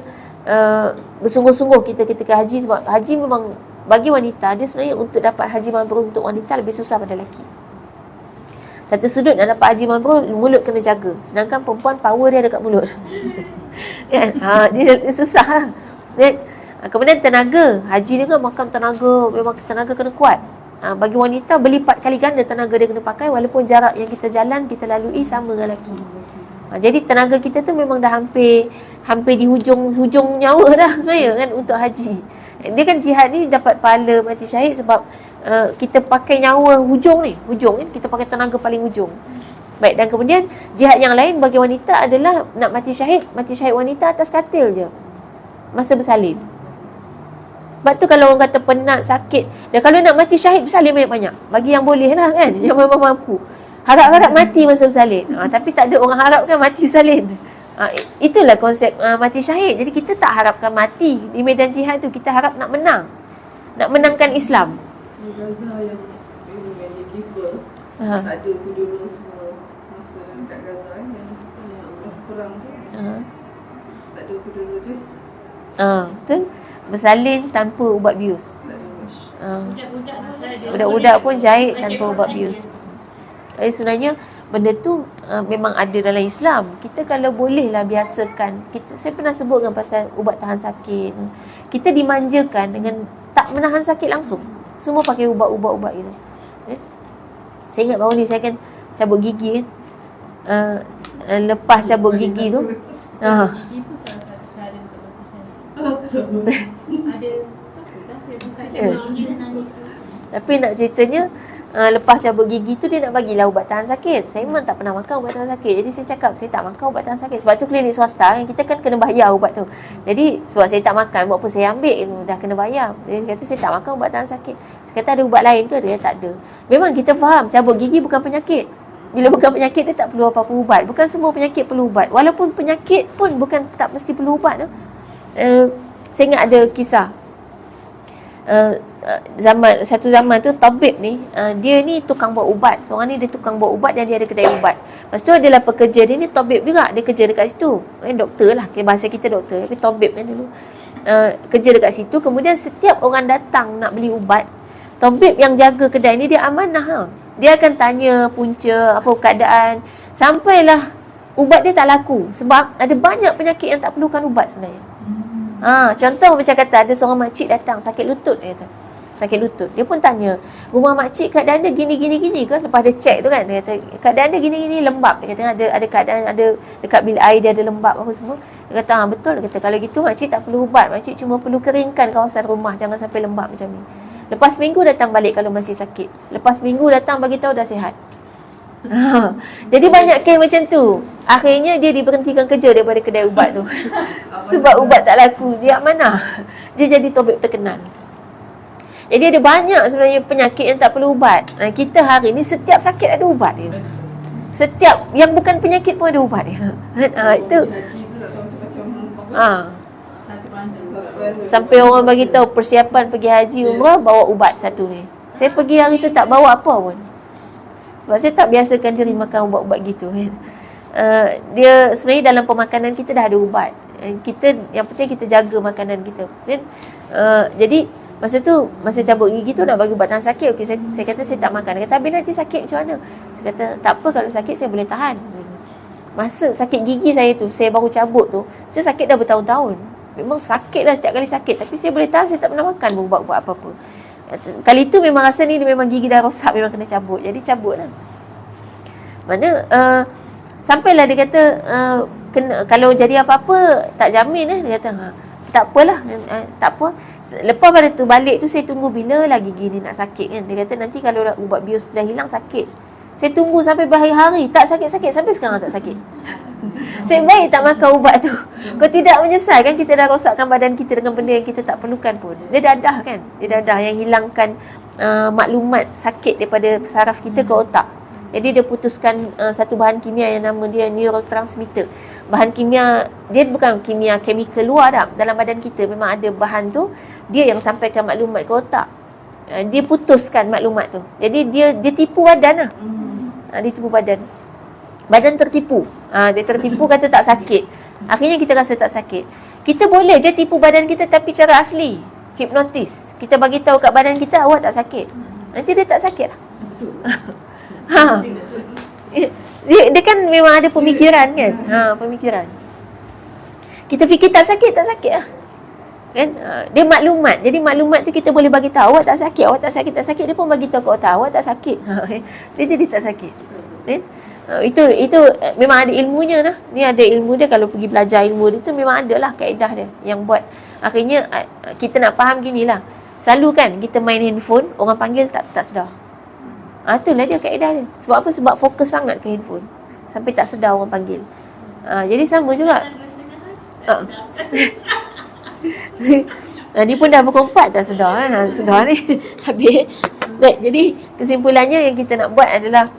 bersungguh-sungguh kita ketika haji, sebab haji memang bagi wanita, dia sebenarnya untuk dapat haji mabrur untuk wanita lebih susah pada lelaki. Satu sudut nak dapat haji mabrur, mulut kena jaga. Sedangkan perempuan power dia ada kat mulut. Kan? Dia susah lah. Kemudian tenaga. Haji ni kan makan tenaga, memang tenaga kena kuat. Bagi wanita berlipat kali ganda tenaga dia kena pakai, walaupun jarak yang kita jalan, kita lalui sama dengan lelaki. Jadi tenaga kita tu memang dah hampir di hujung nyawa dah sebenarnya kan untuk haji. Dia kan jihad ni dapat pahala mati syahid sebab kita pakai nyawa hujung ni, kita pakai tenaga paling hujung. Baik, dan kemudian jihad yang lain bagi wanita adalah nak mati syahid wanita atas katil je, masa bersalin. Sebab tu kalau orang kata penat, sakit, dan kalau nak mati syahid bersalin banyak-banyak, bagi yang boleh lah kan, yang memang mampu. Harap-harap mati masa bersalin, tapi tak ada orang harapkan mati bersalin. Itulah konsep mati syahid. Jadi kita tak harapkan mati di medan jihad tu, kita harap nak menang, nak menangkan Islam. Di Gaza yang dia give birth, tak ada tu dulu semua masa kat Gaza kan, yang masa perang tu, tak ada tu dulu just betul, bersalin tanpa ubat bius. Budak-budak Budak-budak pun jahit tanpa ubat bius. Jadi sebenarnya benda tu memang ada dalam Islam. Kita kalau bolehlah biasakan. Saya pernah sebutkan pasal ubat tahan sakit. Kita dimanjakan dengan tak menahan sakit langsung. Semua pakai ubat-ubat gitu. Saya ingat baru ni saya kan cabut gigi kan. Lepas cabut gigi tu, Gigi pun salah satu cara untuk mati syahid. Ada apa dah saya buka dia nangis. tapi nak ceritanya lepas cabut gigi tu dia nak bagilah ubat tahan sakit. Saya memang tak pernah makan ubat tahan sakit. Jadi saya cakap saya tak makan ubat tahan sakit. Sebab tu klinik swasta kan, kita kan kena bayar ubat tu. Jadi sebab saya tak makan, buat apa saya ambil tu, dah kena bayar. Dia kata saya tak makan ubat tahan sakit. Saya kata ada ubat lain ke? Dia tak ada. Memang kita faham cabut gigi bukan penyakit. Bila bukan penyakit dia tak perlu apa-apa ubat. Bukan semua penyakit perlu ubat. Walaupun penyakit pun bukan tak mesti perlu ubat tu. Saya ingat ada kisah. Satu zaman tu tabib ni, dia ni tukang buat ubat. Seorang ni dia tukang buat ubat dan dia ada kedai ubat. Lepas tu adalah pekerja dia ni tabib juga. Dia kerja dekat situ. Doktor lah, bahasa kita doktor, tapi tabib kan dulu. Kerja dekat situ. Kemudian setiap orang datang nak beli ubat, tabib yang jaga kedai ni dia amanah. Dia akan tanya punca, apa keadaan, sampailah ubat dia tak laku. Sebab ada banyak penyakit yang tak perlukan ubat sebenarnya. Contoh macam kata ada seorang makcik datang sakit lutut, dia kata. Sakit lutut. Dia pun tanya, rumah makcik keadaan dia gini ke? Lepas dia cek tu kan, dia kata keadaan dia gini lembab. Dia kata ada keadaan, ada dekat bilik air dia ada lembab apa semua. Dia kata betul. Dia kata kalau gitu makcik tak perlu ubat, makcik cuma perlu keringkan kawasan rumah, jangan sampai lembab macam ni. Lepas seminggu datang balik kalau masih sakit. Lepas seminggu datang bagi tahu dah sihat. Jadi banyak kes macam tu. Akhirnya dia diberhentikan kerja daripada kedai ubat tu. Sebab ubat tak laku. Dia mana? Dia jadi tabib terkenal. Jadi ada banyak sebenarnya penyakit yang tak perlu ubat. Kita hari ni setiap sakit ada ubat dia. Setiap yang bukan penyakit pun ada ubat dia. Itu. Sampai orang bagi tahu persiapan pergi haji umrah bawa ubat satu ni. Saya pergi hari tu tak bawa apa pun. Sebab saya tak biasakan diri makan ubat-ubat gitu kan. Dia sebenarnya dalam pemakanan kita dah ada ubat. Yang penting kita jaga makanan kita. Jadi masa tu, masa cabut gigi tu nak bagi ubat tahan sakit. Okey, saya kata saya tak makan. Dia kata habis nanti sakit macam mana? Saya kata tak apa, kalau sakit saya boleh tahan. Masa sakit gigi saya tu, saya baru cabut tu sakit dah bertahun-tahun. Memang sakit lah setiap kali sakit. Tapi saya boleh tahan, saya tak pernah makan ubat-ubat apa-apa. Kali tu memang rasa ni dia memang gigi dah rosak, memang kena cabut. Jadi cabut lah. Mana sampailah dia kata kalau jadi apa-apa tak jamin dia kata tak apalah, tak apa. Lepas pada tu balik tu saya tunggu bila lah gigi ni nak sakit kan. Dia kata nanti kalau ubat bius dah hilang sakit. Saya tunggu sampai berhari-hari, tak sakit-sakit, sampai sekarang tak sakit. Saya baik tak makan ubat tu. Kau tidak menyesal kan, kita dah rosakkan badan kita dengan benda yang kita tak perlukan pun. Dia dadah kan, dia dadah yang hilangkan maklumat sakit daripada saraf kita ke otak. Jadi dia putuskan satu bahan kimia yang nama dia neurotransmitter. Bahan kimia, dia bukan kimia chemical luar dah. Dalam badan kita memang ada bahan tu, dia yang sampaikan maklumat ke otak. Dia putuskan maklumat tu. Jadi dia tipu badan lah. Dia tipu badan. Badan tertipu. Dia tertipu kata tak sakit. Akhirnya kita rasa tak sakit. Kita boleh je tipu badan kita tapi cara asli. Hipnotis. Kita bagi tahu kat badan kita, awak tak sakit. Nanti dia tak sakit lah. Dia kan memang ada pemikiran kan. Pemikiran. Kita fikir tak sakit lah. Kan? Dia maklumat. Jadi maklumat tu kita boleh bagi tahu, awak tak sakit. Dia pun bagi tahu kat otak, awak tak sakit. Dia jadi tak sakit. Kan? Itu memang ada ilmunya lah. Ni ada ilmu dia, kalau pergi belajar ilmu dia tu memang ada lah kaedah dia yang buat. Akhirnya kita nak faham ginilah. Selalu kan kita main handphone, orang panggil tak sedar. Itulah dia kaedah dia. Sebab apa? Sebab fokus sangat ke handphone sampai tak sedar orang panggil. Jadi sama juga. Ni pun dah pukul 4 tak sedar. Sedar ni. Habis. Baik, jadi kesimpulannya yang kita nak buat adalah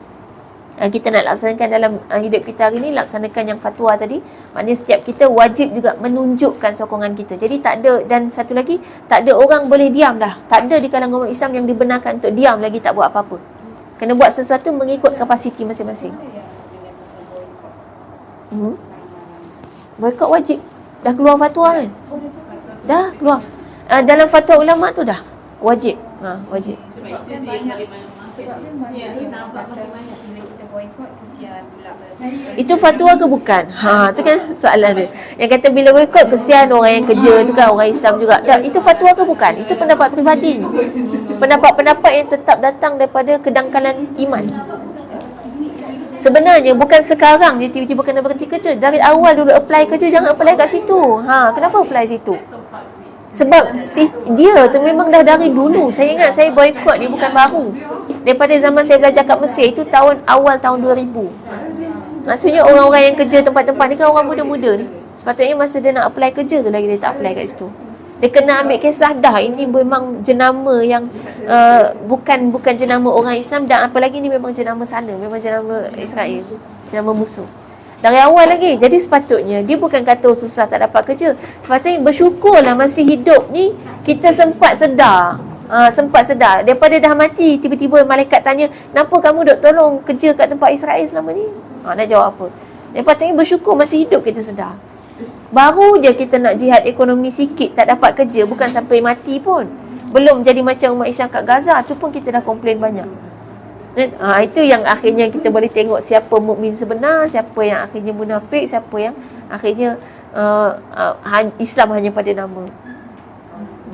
kita nak laksanakan dalam hidup kita hari ni, laksanakan yang fatwa tadi. Maknanya setiap kita wajib juga menunjukkan sokongan kita. Jadi tak ada, dan satu lagi, tak ada orang boleh diam dah. Tak ada di kalangan umat Islam yang dibenarkan untuk diam lagi tak buat apa-apa. Kena buat sesuatu mengikut kapasiti masing-masing. Boykot wajib. Dah keluar fatwa kan? Dah keluar. Dalam fatwa ulama tu dah wajib. Wajib. Sebab kan banyak kita boykot, kesian pula. Itu fatwa ke bukan? Tu kan soalan dia. Yang kata bila boykot kesian orang yang kerja tu kan, orang Islam juga. Dah, itu fatwa ke bukan? Itu pendapat peribadi. Pendapat-pendapat yang tetap datang daripada kedangkalan iman. Sebenarnya bukan sekarang dia tiba-tiba kena berhenti kerja. Dari awal dulu apply kerja, jangan apply kat situ. Kenapa apply situ? Sebab dia tu memang dah dari dulu. Saya ingat saya boykot ni bukan baru. Daripada zaman saya belajar kat Mesir, itu awal tahun 2000. Maksudnya orang-orang yang kerja tempat-tempat ni kan orang muda-muda ni. Sepatutnya masa dia nak apply kerja tu lagi dia tak apply kat situ. Dia kena ambil kisah dah. Ini memang jenama yang bukan jenama orang Islam, dan apalagi ni memang jenama sana, memang jenama Israel, jenama musuh. Dari awal lagi. Jadi sepatutnya dia bukan kata susah tak dapat kerja. Sepatutnya bersyukurlah masih hidup ni kita sempat sedar. Sempat sedar. Daripada dah mati, tiba-tiba malaikat tanya, kenapa kamu duk tolong kerja kat tempat Israel selama ni? Nak jawab apa? Sepatutnya bersyukur masih hidup kita sedar. Baru je kita nak jihad ekonomi sikit, tak dapat kerja, bukan sampai mati pun. Belum jadi macam umat Islam kat Gaza, tu pun kita dah komplain banyak. Itu yang akhirnya kita boleh tengok siapa mukmin sebenar, siapa yang akhirnya munafik, siapa yang akhirnya Islam hanya pada nama.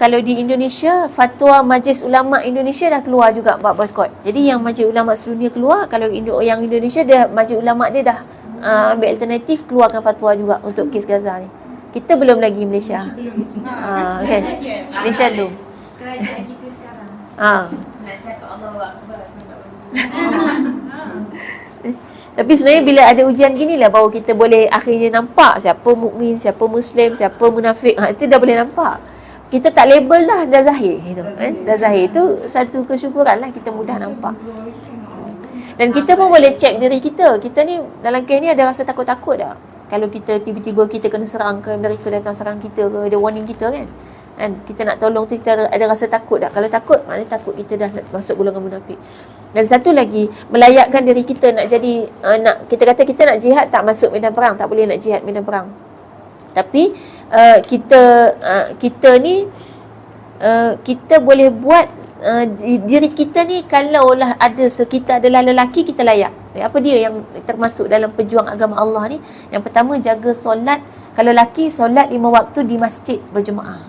Kalau di Indonesia, fatwa Majlis Ulama Indonesia dah keluar juga buat boykot. Jadi yang Majlis Ulama sedunia keluar, kalau yang Indonesia dia, Majlis Ulama dia dah ambil alternatif, keluarkan fatwa juga untuk kes Gaza ni. Kita belum lagi Malaysia. Okay. Malaysia belum. Kerajaan kita sekarang. Nak cakap Allah Akbar. Tapi sebenarnya bila ada ujian gini lah baru kita boleh akhirnya nampak siapa mukmin, siapa muslim, siapa munafik. Itu dah boleh nampak. Kita tak label dah zahir gitu, dah zahir. Itu satu kesyukuran lah, kita mudah nampak. Dan kita pun boleh cek diri kita. Kita ni dalam kes ni ada rasa takut-takut tak? Kalau kita tiba-tiba kita kena serang ke, mereka datang serang kita ke, ada warning kita kan? Kita nak tolong tu, kita ada rasa takut tak? Kalau takut, maknanya takut kita dah masuk golongan munafik. Dan satu lagi, melayakkan diri kita nak jadi, kita kata kita nak jihad, tak masuk medan perang, tak boleh nak jihad medan perang. Tapi kita ni kita boleh buat diri kita ni, kalaulah ada kita adalah lelaki, kita layak. Apa dia yang termasuk dalam pejuang agama Allah ni? Yang pertama, jaga solat. Kalau lelaki, solat 5 waktu di masjid berjemaah.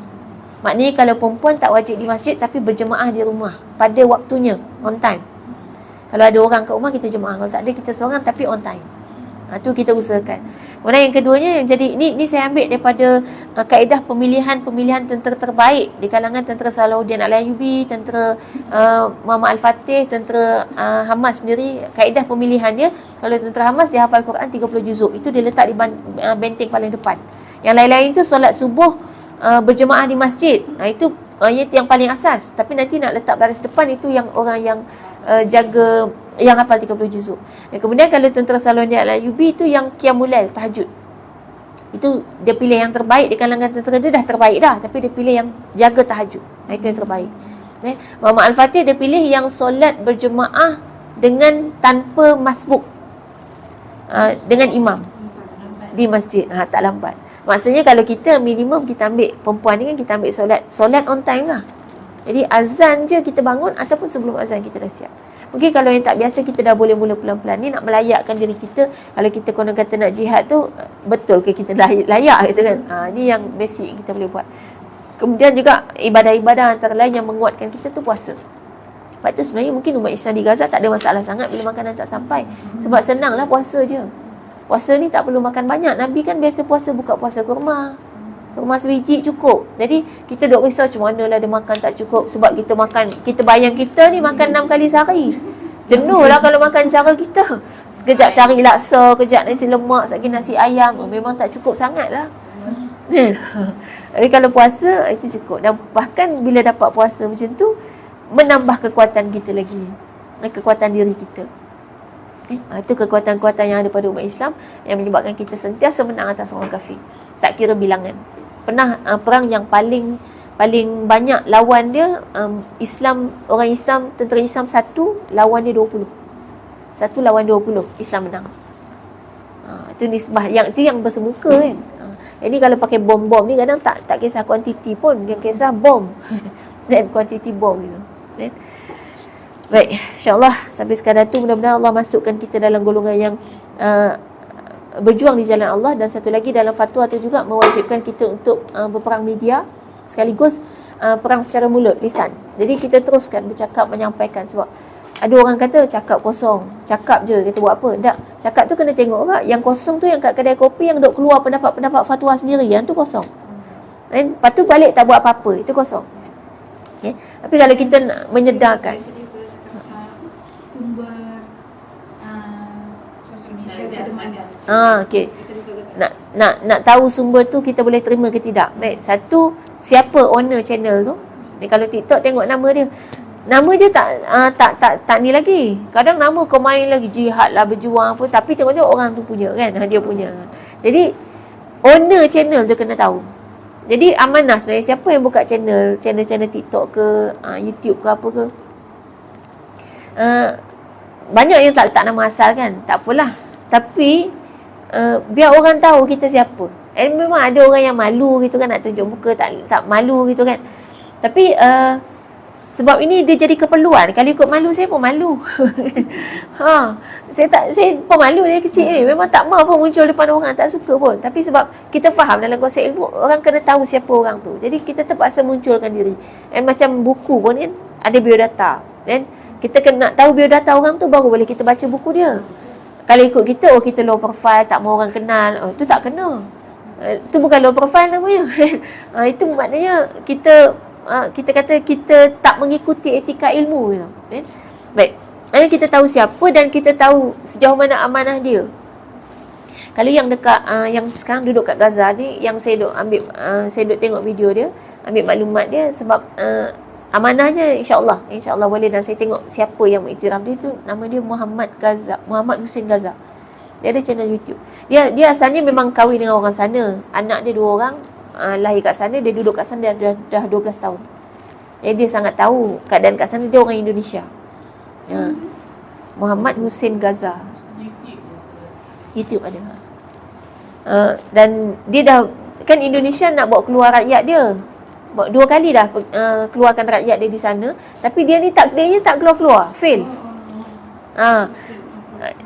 Maknanya kalau perempuan tak wajib di masjid tapi berjemaah di rumah pada waktunya, on time. Kalau ada orang kat rumah, kita jemaah. Kalau tak ada, kita seorang tapi on time. Tu kita usahakan. Kemudian yang keduanya yang jadi ni saya ambil daripada kaedah pemilihan tentera terbaik di kalangan tentera Salahuddin Al-Ayyubi, tentera Muhammad Al-Fatih, tentera Hamas sendiri. Kaedah pemilihan dia, kalau tentera Hamas dia hafal Quran 30 juzuk. Itu dia letak di benteng paling depan. Yang lain-lain tu solat subuh berjemaah di masjid. Itu yang paling asas. Tapi nanti nak letak baris depan itu yang orang yang jaga, yang hafal 30 juzuk. Dan kemudian kalau tentera Salahuddin Al-Ayyubi itu yang qiyamul lail, tahajud. Itu dia pilih yang terbaik di kalangan tentera dia, dah terbaik dah, tapi dia pilih yang jaga tahajud. Itu yang terbaik. Muhammad Al-Fatih dia pilih yang solat berjemaah dengan tanpa masbuk, dengan imam di masjid, tak lambat. Maksudnya kalau kita minimum kita ambil perempuan ni kan, kita ambil solat on time lah. Jadi azan je kita bangun ataupun sebelum azan kita dah siap. Mungkin kalau yang tak biasa kita dah boleh mula pelan-pelan. Ni nak melayakkan diri kita. Kalau kita konon kata nak jihad tu, betul ke kita layak gitu kan? Ni yang basic kita boleh buat. Kemudian juga ibadah-ibadah antara lain yang menguatkan kita tu puasa. Sebab tu sebenarnya mungkin umat Islam di Gaza tak ada masalah sangat bila makanan tak sampai. Sebab senanglah puasa je. Puasa ni tak perlu makan banyak. Nabi kan biasa puasa buka puasa kurma sebiji cukup. Jadi kita duk risau macam mana lah dia makan tak cukup. Sebab kita makan, kita bayang kita ni makan 6 kali sehari. Jenuh lah kalau makan cara kita. Sekejap cari laksa, kejap nasi lemak, sekejap nasi ayam. Memang tak cukup sangat lah. Jadi kalau puasa itu cukup. Dan bahkan bila dapat puasa macam tu, menambah kekuatan kita lagi, kekuatan diri kita. Itu kekuatan-kekuatan yang ada pada umat Islam yang menyebabkan kita sentiasa menang atas orang kafir. Tak kira bilangan. Pernah perang yang paling banyak lawan dia, orang Islam, tentera Islam 1 lawan dia 20. 1 lawan 20, Islam menang. Itu nisbah yang bersemuka kan. Ini kalau pakai bom-bom ni kadang tak kisah kuantiti pun, yang kisah bom dan kuantiti bom gitu. Baik, insya-Allah sampai sekadar tu mudah-mudahan Allah masukkan kita dalam golongan yang berjuang di jalan Allah. Dan satu lagi, dalam fatwa tu juga mewajibkan kita untuk berperang media sekaligus perang secara mulut, lisan. Jadi kita teruskan bercakap, menyampaikan. Sebab ada orang kata cakap kosong, cakap je, kita buat apa? Tak, cakap tu kena tengok juga. Yang kosong tu yang kat kedai kopi yang duk keluar pendapat-pendapat fatwa sendiri, yang tu kosong. Dan lepas tu balik tak buat apa-apa, itu kosong. Okay? Tapi kalau kita nak menyedarkan sumber sosial media daripada mana? okey. Nak tahu sumber tu kita boleh terima ke tidak. Baik, satu, siapa owner channel tu? Ni kalau TikTok tengok nama dia. Nama je tak ni lagi. Kadang nama kau main lagi jihad lah, berjuang apa, tapi tengok-tengok orang tu punya kan, dia punya. Jadi owner channel tu kena tahu. Jadi amanah sebenarnya siapa yang buka channel TikTok ke, YouTube ke apa ke. Banyak yang tak letak nama asal kan. Tak apalah. Tapi biar orang tahu kita siapa. Memang ada orang yang malu gitu kan, nak tunjuk muka, tak malu gitu kan. Tapi sebab ini dia jadi keperluan. Kalau ikut malu, saya pun malu. Saya pun malu dari kecil ni. Memang tak mahu pun muncul depan orang, tak suka pun. Tapi sebab kita faham dalam konsep ilmu, orang kena tahu siapa orang tu. Jadi kita terpaksa munculkan diri. Macam buku pun kan, ada biodata. Dan kita kena tahu biodata orang tu, baru boleh kita baca buku dia. Kalau ikut kita, kita low profile, tak mahu orang kenal, itu tak kena. Itu bukan low profile namanya. Itu maknanya kita kata kita tak mengikuti etika ilmu. Baik, kita tahu siapa dan kita tahu sejauh mana amanah dia. Kalau yang dekat yang sekarang duduk kat Gaza ni, yang saya duk ambil, saya duk tengok video dia, ambil maklumat dia, sebab amanahnya insya-Allah boleh. Dan saya tengok siapa yang mengiktiraf dia tu, nama dia Muhammad Hussein Gaza. Dia ada channel YouTube. Dia asalnya memang kahwin dengan orang sana. Anak dia 2 orang, lahir kat sana, dia duduk kat sana dah 12 tahun. Jadi dia sangat tahu keadaan kat sana. Dia orang Indonesia. Muhammad Hussein Gaza. YouTube ada. Dan dia dah, kan Indonesia nak bawa keluar rakyat dia. 2 kali dah keluarkan rakyat dia di sana. Tapi dia ni takdirnya tak keluar-keluar. Fail.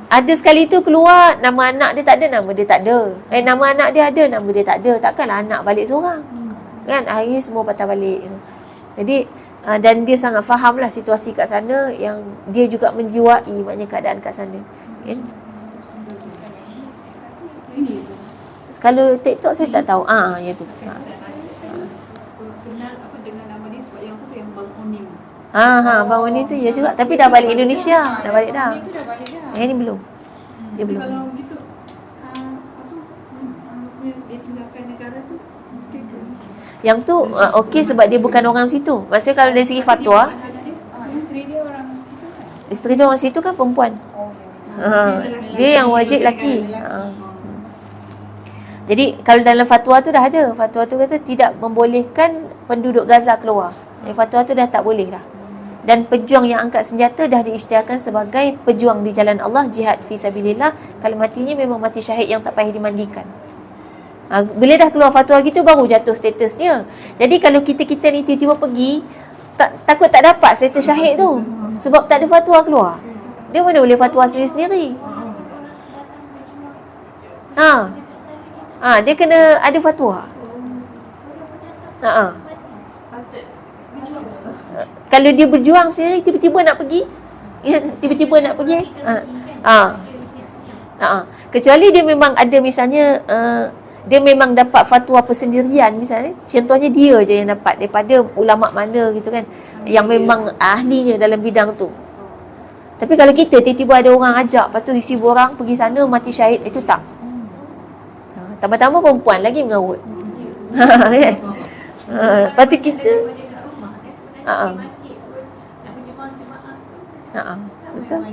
Ada sekali tu keluar, nama anak dia tak ada, nama dia tak ada. Nama anak dia ada, nama dia tak ada. Takkanlah anak balik seorang. Kan akhirnya semua patah balik. Jadi dan dia sangat fahamlah situasi kat sana, yang dia juga menjiwai maknanya keadaan kat sana. Kan? Kalau TikTok saya tak tahu. Yang tu. Kenal apa dengan nama dia sebab yang apa tu yang Bang Onim. Bang Oni tu ya juga. Tapi dah balik Indonesia. Dah balik dah. Onim tu dah balik dah. Yang ni belum. Dia belum. Kalau gitu maksudnya dia tinggalkan negara tu mungkin ke? Yang tu okey sebab dia bukan orang situ. Maksudnya kalau dari segi fatwa, Isteri dia orang situ kan? isteri dia orang situ kan perempuan. Oh ya. Dia yang wajib laki. Jadi kalau dalam fatwa tu dah ada. Fatwa tu kata tidak membolehkan penduduk Gaza keluar. Fatwa tu dah tak boleh dah. Dan pejuang yang angkat senjata dah diisytiharkan sebagai pejuang di jalan Allah, jihad fi sabilillah. Kalau matinya memang mati syahid yang tak payah dimandikan. Bila dah keluar fatwa gitu baru jatuh statusnya. Jadi kalau kita ni tiba-tiba pergi, takut tak dapat status syahid tu. Sebab tak ada fatwa keluar. Dia mana boleh fatwa sendiri-sendiri. Dia kena ada fatwa. Kalau dia berjuang sendiri tiba-tiba nak pergi, kecuali dia memang ada misalnya dia memang dapat fatwa persendirian misalnya. Contohnya dia je yang dapat daripada ulama mana gitu kan, yang memang ahlinya dalam bidang tu. Tapi kalau kita tiba-tiba ada orang ajak, lepas tu 1,000 orang pergi sana mati syahid, itu tak. Tambah-tambah perempuan lagi mengarut. Kan? Lepas tu kita betul.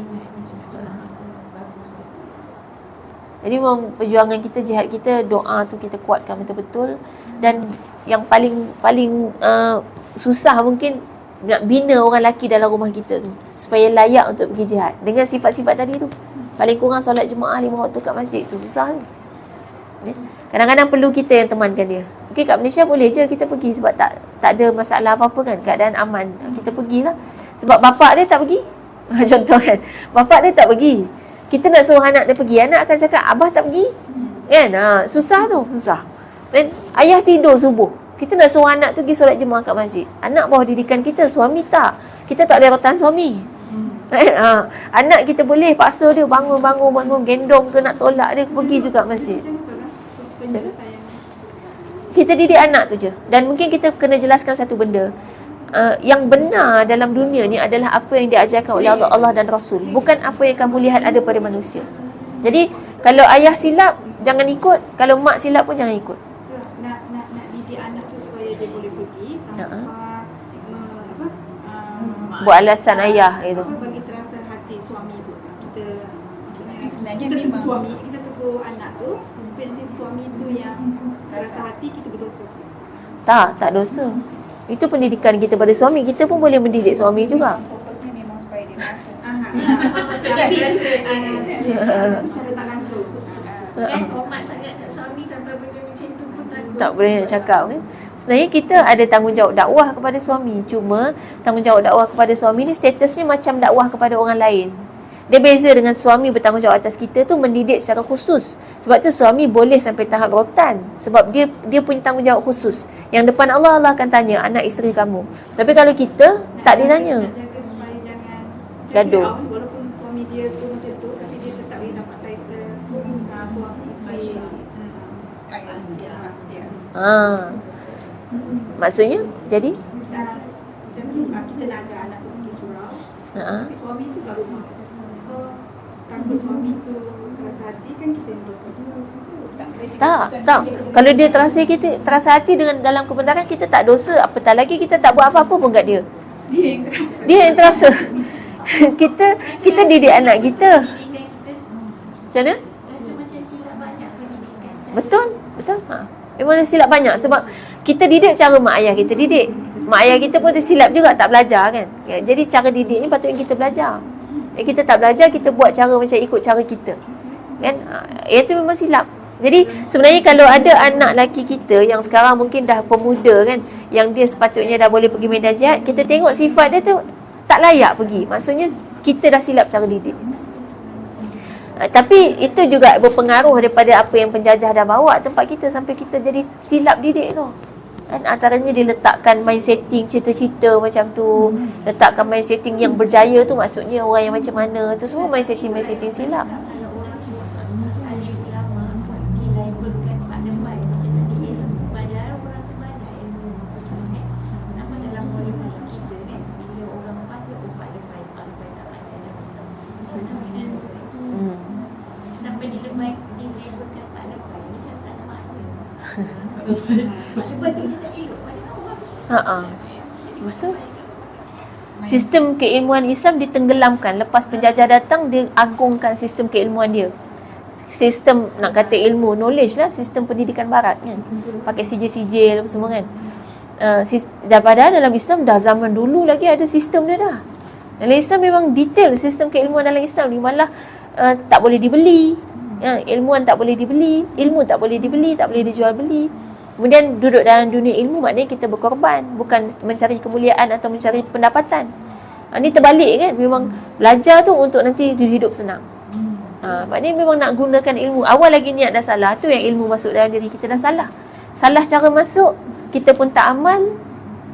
Jadi memang perjuangan kita, jihad kita, doa tu kita kuatkan betul-betul. Dan yang paling susah mungkin nak bina orang lelaki dalam rumah kita tu supaya layak untuk pergi jihad dengan sifat-sifat tadi tu. Paling kurang solat jemaah 5 waktu kat masjid tu susah tu. Kadang-kadang perlu kita yang temankan dia. Mungkin kat Malaysia boleh je kita pergi sebab tak ada masalah apa-apa kan, keadaan aman. Kita pergilah. Sebab bapak dia tak pergi. Contoh kan, bapak dia tak pergi. Kita nak suruh anak dia pergi, anak akan cakap abah tak pergi. Kan? Susah tu, susah. Dan ayah tidur subuh. Kita nak suruh anak tu pergi solat jemaah kat masjid. Anak bawah didikan kita, suami tak. Kita tak ada rotan suami. Anak kita boleh paksa dia bangun, gendong ke nak tolak dia pergi juga masjid. Kita didik anak tu je. Dan mungkin kita kena jelaskan satu benda. Yang benar dalam dunia ni adalah apa yang diajarkan oleh Allah dan Rasul, bukan apa yang kamu lihat ada pada manusia. Jadi kalau ayah silap jangan ikut, kalau mak silap pun jangan ikut. Nak didik anak tu supaya dia boleh pergi tanpa buat alasan ayah itu. Bagi terasa hati suami tu. Kita maksudnya Sebenarnya kita tegur memang suami, kita tegur anak tu, nanti suami tu yang rasa hati kita berdosa. Tak dosa. Itu pendidikan kita pada suami. Kita pun boleh mendidik suami juga. fokusnya memang supaya dia rasa. Tapi secara tak langsung. Kan hormat sangat kat suami sampai benda macam tu pun takut. Tak boleh nak cakap kan. Sebenarnya kita ada tanggungjawab dakwah kepada suami. Cuma tanggungjawab dakwah kepada suami ni statusnya macam dakwah kepada orang lain. Dia beza dengan suami bertanggungjawab atas kita tu mendidik secara khusus. Sebab tu suami boleh sampai tahap rotan. Sebab dia punya tanggungjawab khusus. Yang depan Allah akan tanya anak isteri kamu. Tapi kalau kita tak ditanya. Nak jaga supaya jangan Gaduh. walaupun suami dia tu macam tu, tapi dia tetap boleh dapat title suami isteri. Maksudnya jadi Macam tu kita nak ajar anak tu pergi surau, tapi suami tu kat rumah. So kalau suami tu terasa hati kan kita yang dosa. tak. Kalau dia terasa hati dengan dalam kebenaran, kita tak dosa. Apatah lagi kita tak buat apa-apa pun kat dia. Dia yang terasa. kita didik anak kita. Macam mana? Rasa macam silap banyak pendidikan. Betul. Memang dia silap banyak sebab kita didik cara mak ayah kita didik. Mak ayah kita pun dia silap juga, tak belajar kan. Jadi cara didik ni patutnya kita belajar. Kita tak belajar, kita buat cara macam ikut cara kita. Kan? Itu memang silap. Jadi sebenarnya kalau ada anak lelaki kita yang sekarang mungkin dah pemuda kan, yang dia sepatutnya dah boleh pergi medan jihad, kita tengok sifat dia tu tak layak pergi. Maksudnya kita dah silap cara didik. Tapi itu juga berpengaruh daripada apa yang penjajah dah bawa tempat kita sampai kita jadi silap didik tu. Kan antaranya dia letakkan mind setting cerita-cerita macam tu, letakkan mind setting yang berjaya tu maksudnya orang yang macam mana tu, semua mind setting silap. Kalau orang buat alim ulama dilabelkan pada Lepas tu kita elok pada Ha. Allah. Betul. Sistem keilmuan Islam ditenggelamkan. Lepas penjajah datang, dia agungkan sistem keilmuan dia. Sistem, nak kata ilmu, knowledge lah, sistem pendidikan barat kan. Pakai sijil-sijil apa semua kan. Daripada dalam Islam dah zaman dulu lagi ada sistem dia dah. Dalam Islam memang detail sistem keilmuan dalam Islam ni, malah tak boleh dibeli. Ilmuwan tak boleh dibeli, ilmu tak boleh dibeli, tak boleh dijual beli. Kemudian duduk dalam dunia ilmu maknanya kita berkorban, bukan mencari kemuliaan atau mencari pendapatan. Ini terbalik kan, memang belajar tu untuk nanti hidup senang. Maknanya memang nak gunakan ilmu. Awal lagi niat dah salah, tu yang ilmu masuk dalam diri kita dah salah. Salah cara masuk, kita pun tak amal.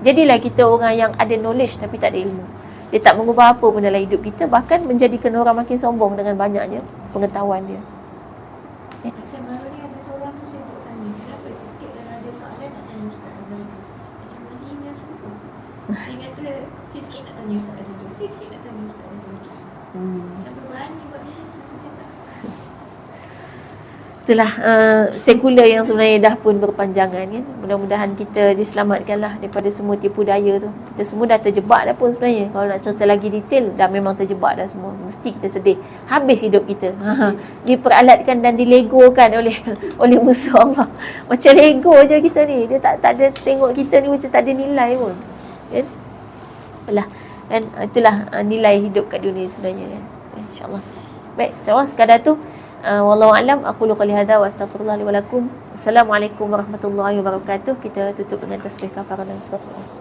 Jadilah kita orang yang ada knowledge tapi tak ada ilmu. Dia tak mengubah apa pun dalam hidup kita, bahkan menjadikan orang makin sombong dengan banyaknya pengetahuan dia. Macam baru ni ada seorang tu saya tak tanya, kenapa sikit kalau ada soalan nak tanya Ustaz Azhar. Macam mana ini semua. Dia kata, sikit nak tanya Ustaz Azhar tu, sikit nak tanya Ustaz Azhar tu. Sampai berani buat macam tu, aku cakap. Itulah sekular yang sebenarnya dah pun berpanjangan kan. Mudah-mudahan kita diselamatkanlah daripada semua tipu daya tu. Kita semua dah terjebak dah pun sebenarnya. Kalau nak cerita lagi detail, dah memang terjebak dah semua. Mesti kita sedih. Habis hidup kita. Diperalatkan dan dilegokan oleh musuh Allah. Macam lego je kita ni. Dia tak ada tengok kita ni macam tak ada nilai pun. Kan? Itulah nilai hidup kat dunia sebenarnya kan. InsyaAllah. Baik, insyaAllah sekadar tu. Wallahu a'lam, aqulu qouli hadza wa astaghfirullah li wa lakum. Assalamualaikum warahmatullahi wabarakatuh. Kita tutup dengan tasbih kafarah dan surah Al-Asr.